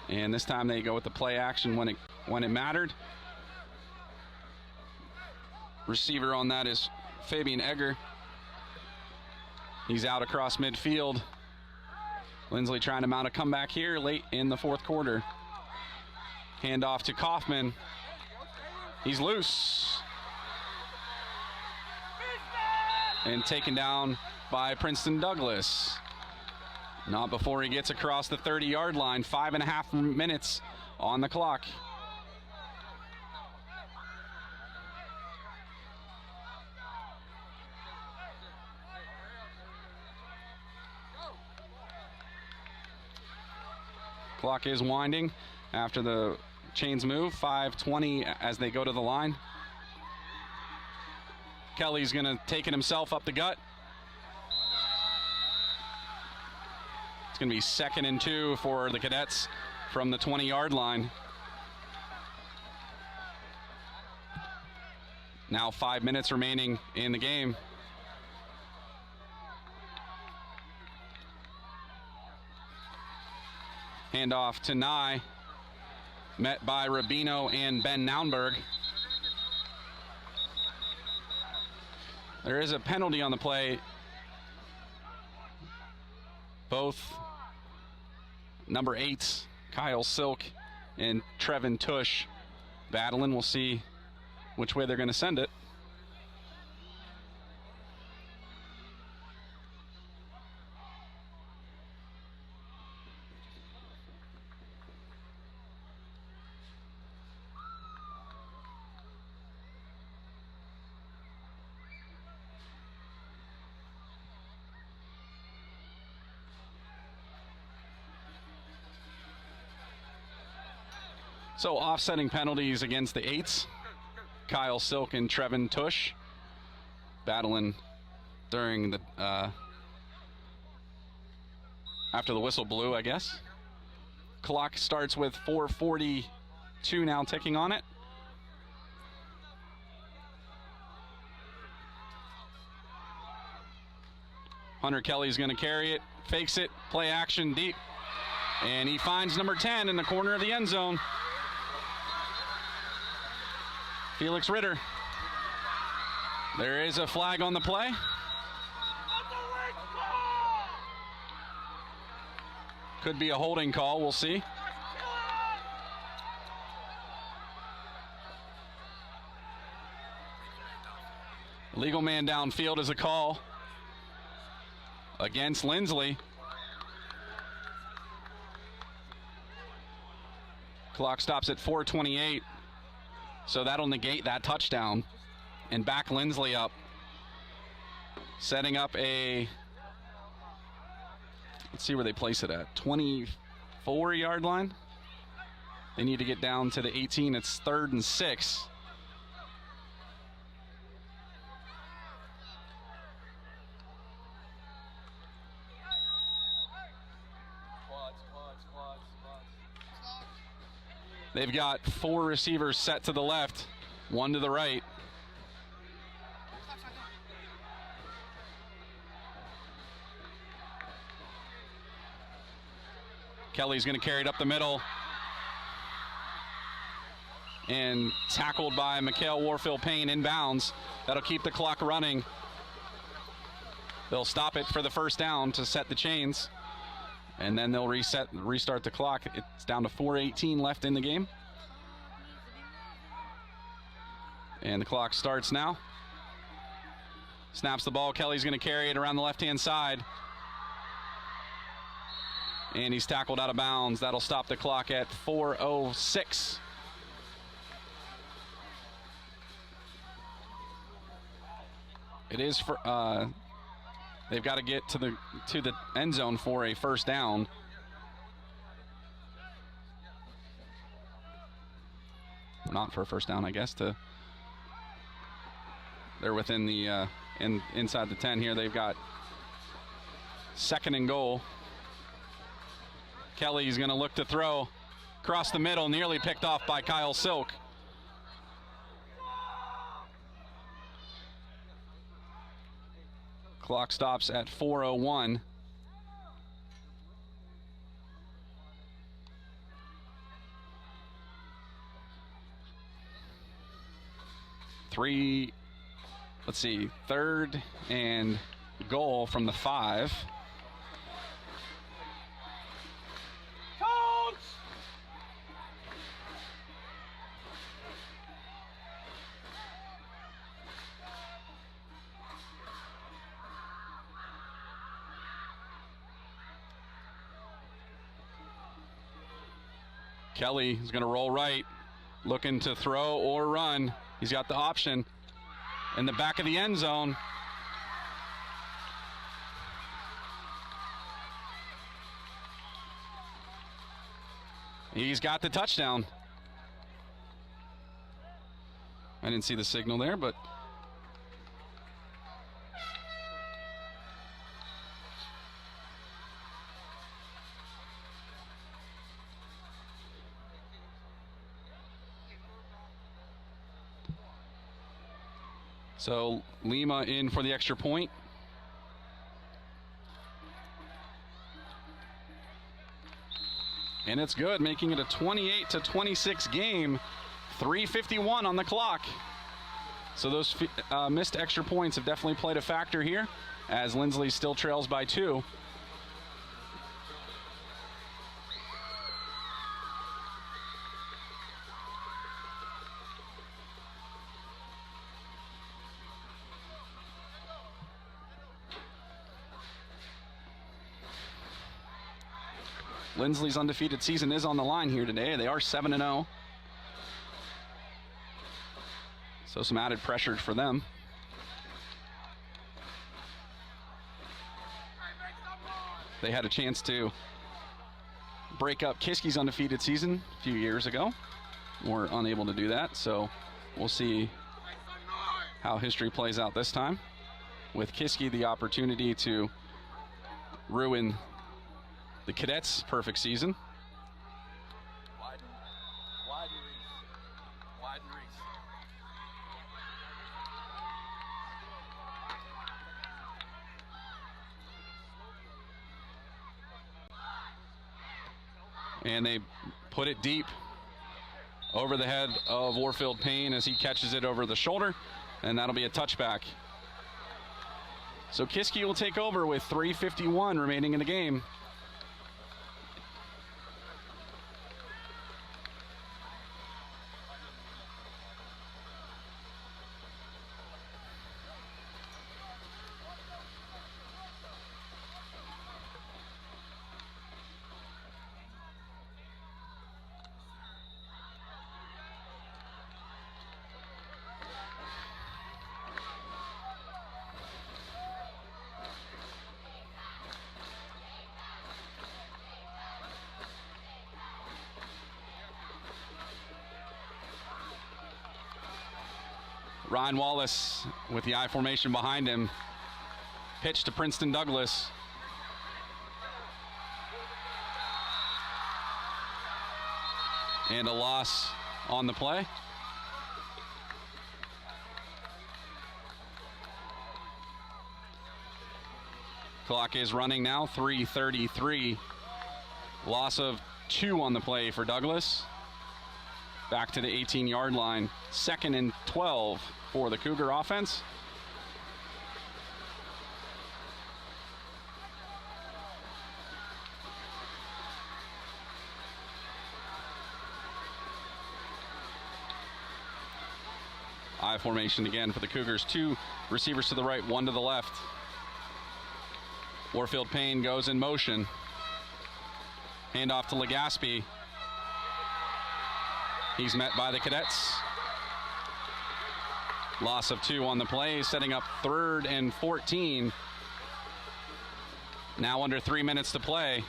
And this time they go with the play action when it mattered. Receiver on that is Fabian Egger. He's out across midfield. Linsly trying to mount a comeback here late in the 4th quarter. Handoff to Kaufman. He's loose. And taken down by Princeton Douglas. Not before he gets across the 30-yard line. 5.5 minutes on the clock. Clock is winding after the chains move. 5:20 as they go to the line. Kelly's going to take it himself up the gut. It's going to be 2nd and 2 for the Cadets from the 20-yard line. Now 5 minutes remaining in the game. Handoff to Nye. Met by Rubino and Ben Naunberg. There is a penalty on the play. Both number 8, Kyle Silk, and Trevin Tush battling. We'll see which way they're going to send it. So offsetting penalties against the 8s. Kyle Silk and Trevin Tush battling during the after the whistle blew, I guess. Clock starts with 4:42 now ticking on it. Hunter Kelly's going to carry it, fakes it, play action deep, and he finds number 10 in the corner of the end zone. Felix Ritter. There is a flag on the play. Could be a holding call, we'll see. Legal man downfield is a call against Linsly. Clock stops at 4:28, so that'll negate that touchdown. And back Linsly up, setting up a, let's see where they place it at, 24-yard line. They need to get down to the 18. It's 3rd and 6. They've got 4 receivers set to the left, 1 to the right. Kelly's going to carry it up the middle. And tackled by Mikhail Warfield-Payne inbounds. That'll keep the clock running. They'll stop it for the first down to set the chains. And then they'll restart the clock. It's down to 4:18 left in the game. And the clock starts now. Snaps the ball. Kelly's going to carry it around the left-hand side. And he's tackled out of bounds. That'll stop the clock at 4:06. It is for they've got to get to the end zone for a first down. Not for a first down, I guess. They're within the inside the 10 here. They've got 2nd and goal. Kelly's going to look to throw across the middle, nearly picked off by Kyle Silk. Clock stops at 4:01. Let's see, 3rd and goal from the 5. Kelly is going to roll right, looking to throw or run. He's got the option in the back of the end zone. He's got the touchdown. I didn't see the signal there, but so Lima in for the extra point. And it's good, making it a 28-26 game. 3:51 on the clock. So those missed extra points have definitely played a factor here, as Linsly still trails by 2. Linsly's undefeated season is on the line here today. They are 7-0. So some added pressure for them. They had a chance to break up Kiski's undefeated season a few years ago. Were unable to do that, so we'll see how history plays out this time. With Kiski the opportunity to ruin the Cadets' perfect season. And they put it deep over the head of Warfield-Payne as he catches it over the shoulder, and that'll be a touchback. So Kiski will take over with 3:51 remaining in the game. Ryan Wallace with the I formation behind him. Pitch to Princeton Douglas. And a loss on the play. Clock is running now, 3:33. Loss of 2 on the play for Douglas. Back to the 18-yard line. 2nd and 12 for the Cougar offense. I formation again for the Cougars. 2 receivers to the right, 1 to the left. Warfield Payne goes in motion. Handoff to Legaspi. He's met by the cadets. Loss of 2 on the play, setting up 3rd and 14. Now under 3 minutes to play.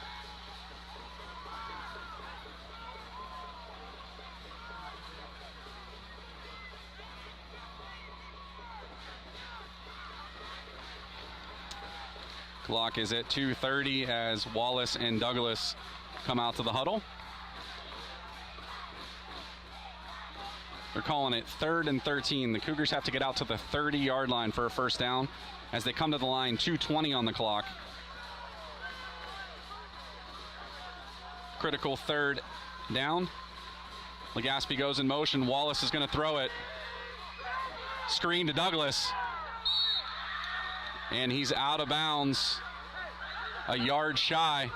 Clock is at 2:30 as Wallace and Douglas come out to the huddle. They're calling it 3rd and 13. The Cougars have to get out to the 30-yard line for a first down. As they come to the line, 2:20 on the clock. Critical 3rd down. Legaspi goes in motion. Wallace is going to throw it. Screen to Douglas. And he's out of bounds, a yard shy.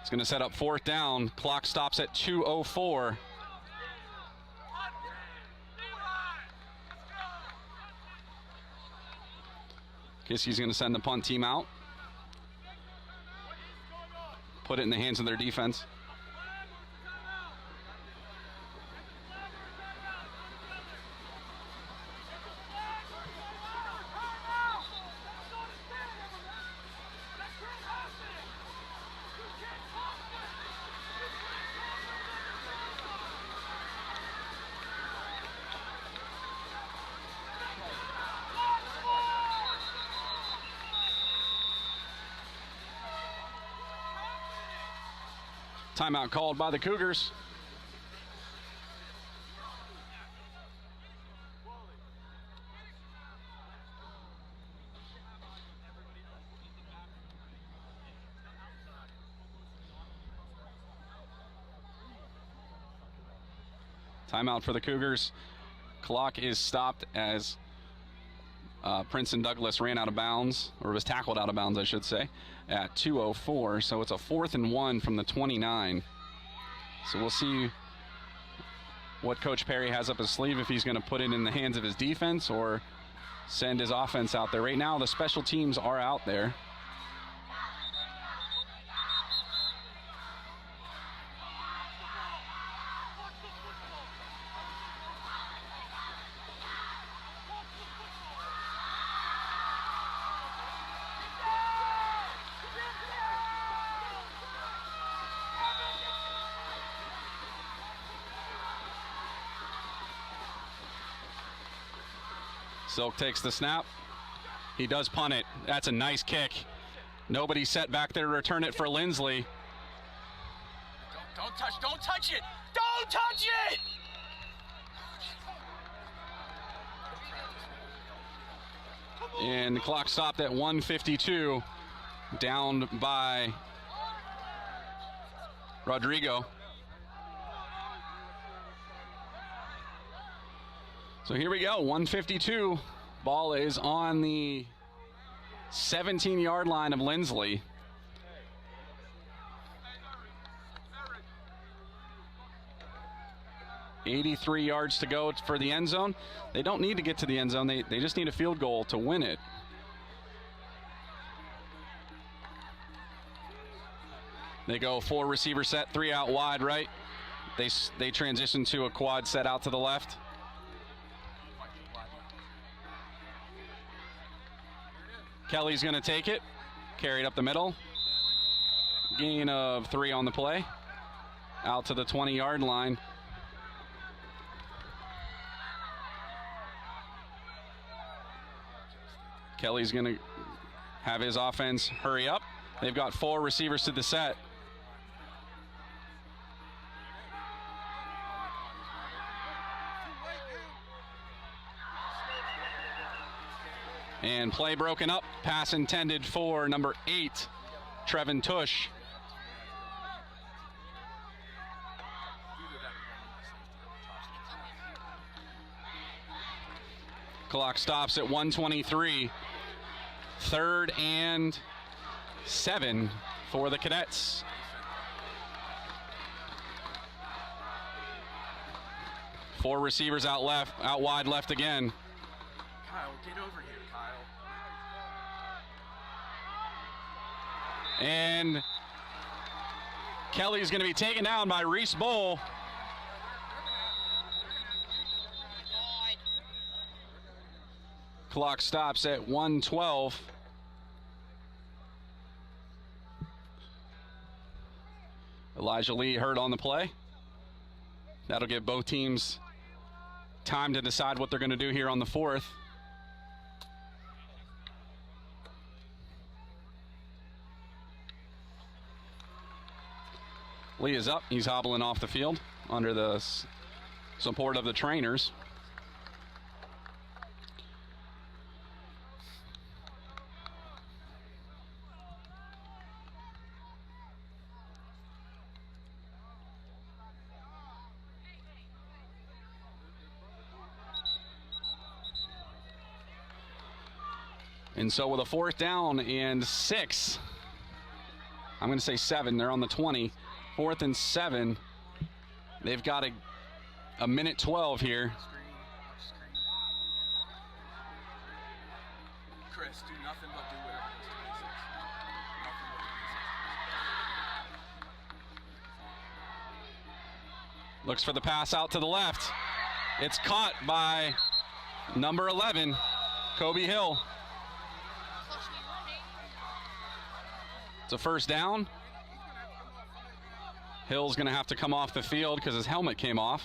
It's going to set up 4th down. Clock stops at 2:04. Kiski's going to send the punt team out. Put it in the hands of their defense. Timeout called by the Cougars. Timeout for the Cougars. Clock is stopped as Princeton Douglas ran out of bounds, or was tackled out of bounds, I should say, at 2:04. So it's a 4th and 1 from the 29. So we'll see what Coach Perry has up his sleeve, if he's going to put it in the hands of his defense or send his offense out there. Right now, the special teams are out there. Silk takes the snap. He does punt it. That's a nice kick. Nobody set back there to return it for Linsly. Don't touch it! Don't touch it! And the clock stopped at 1:52, down by Rodrigo. So here we go, 1:52. Ball is on the 17-yard line of Linsly. $83 yards to go for the end zone. They don't need to get to the end zone. They just need a field goal to win it. They go 4 receiver set, 3 out wide right. They transition to a quad set out to the left. Kelly's going to take it. Carried up the middle. Gain of 3 on the play. Out to the 20-yard line. Kelly's going to have his offense hurry up. They've got 4 receivers to the set. And play broken up. Pass intended for number 8, Trevin Tush. Clock stops at 1:23. 3rd and 7 for the Cadets. Four receivers out wide left again. Kyle, get over here, Kyle. And Kelly's going to be taken down by Reese Bowl. Clock stops at 1:12. Elijah Lee hurt on the play. That'll give both teams time to decide what they're going to do here on the 4th. Lee is up. He's hobbling off the field under the support of the trainers. And so with a 4th down and 6, I'm going to say 7, they're on the 20. 4th and 7, they've got a minute 12 here. Chris, do nothing but do whatever this says. Nothing but Looks for the pass out to the left. It's caught by number 11, Kobe Hill. It's a 1st down. Hill's going to have to come off the field because his helmet came off.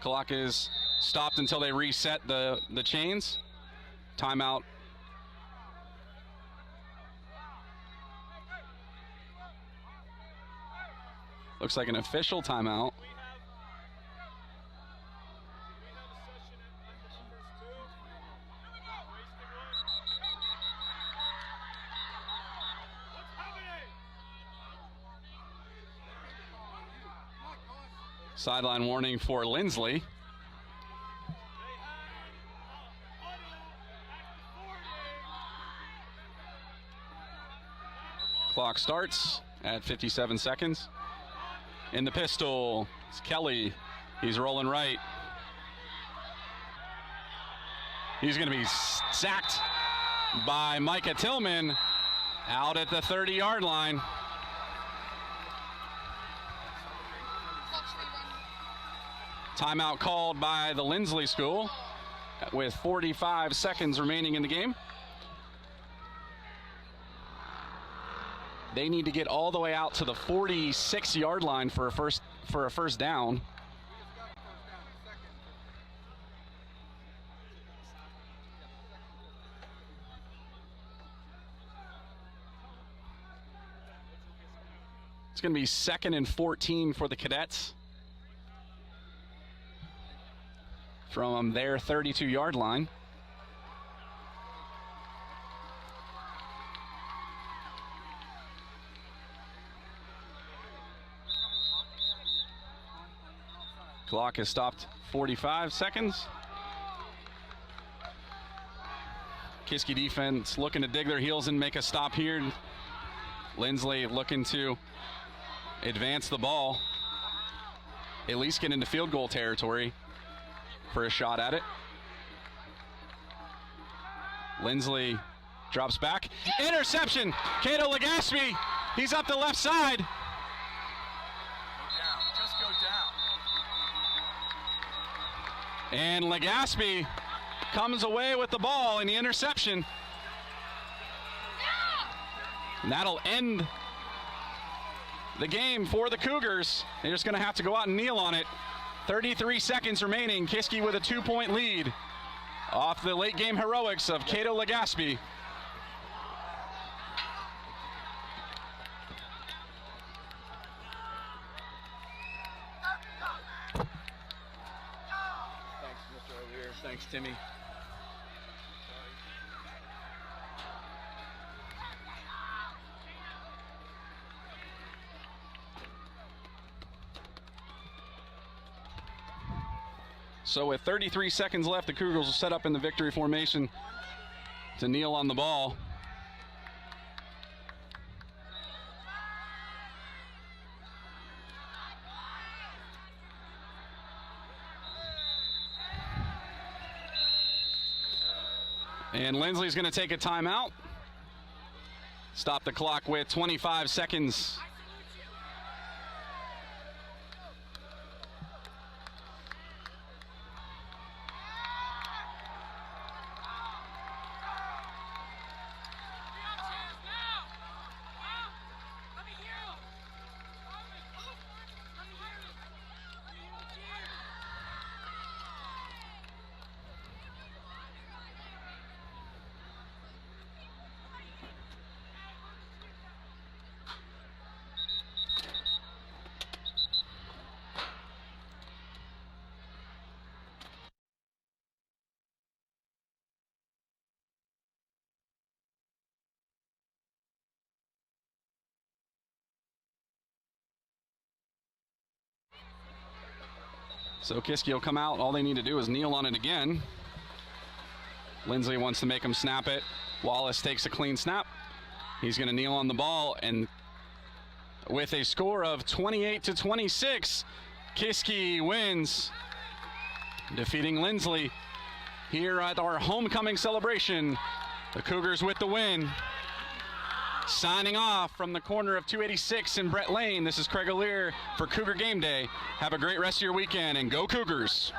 Clock is stopped until they reset the chains. Timeout. Looks like an official timeout. Sideline warning for Linsly. Clock starts at 57 seconds. In the pistol, it's Kelly. He's rolling right. He's going to be sacked by Micah Tillman out at the 30-yard line. Timeout called by the Linsly School with 45 seconds remaining in the game. They need to get all the way out to the 46-yard line for a first down. It's going to be 2nd and 14 for the Cadets from their 32-yard line. Clock has stopped 45 seconds. Kiski defense looking to dig their heels and make a stop here. Linsly looking to advance the ball, at least get into field goal territory for a shot at it. Linsly drops back. Interception! Cato Legaspi, he's up the left side. Go down. Just go down. And Legaspi comes away with the ball in the interception. And that'll end the game for the Cougars. They're just going to have to go out and kneel on it. 33 seconds remaining. Kiski with a 2-point lead off the late game heroics of Cato Legaspi. Thanks, Mr. O'Leary. Thanks, Timmy. So with 33 seconds left, the Cougars will set up in the victory formation to kneel on the ball. And Linsly's going to take a timeout. Stop the clock with 25 seconds. So Kiski will come out. All they need to do is kneel on it again. Linsly wants to make him snap it. Wallace takes a clean snap. He's going to kneel on the ball, and with a score of 28-26, Kiski wins, defeating Linsly here at our homecoming celebration. The Cougars with the win. Signing off from the corner of 286 and Brett Lane, this is Craig O'Leary for Cougar Game Day. Have a great rest of your weekend, and go Cougars!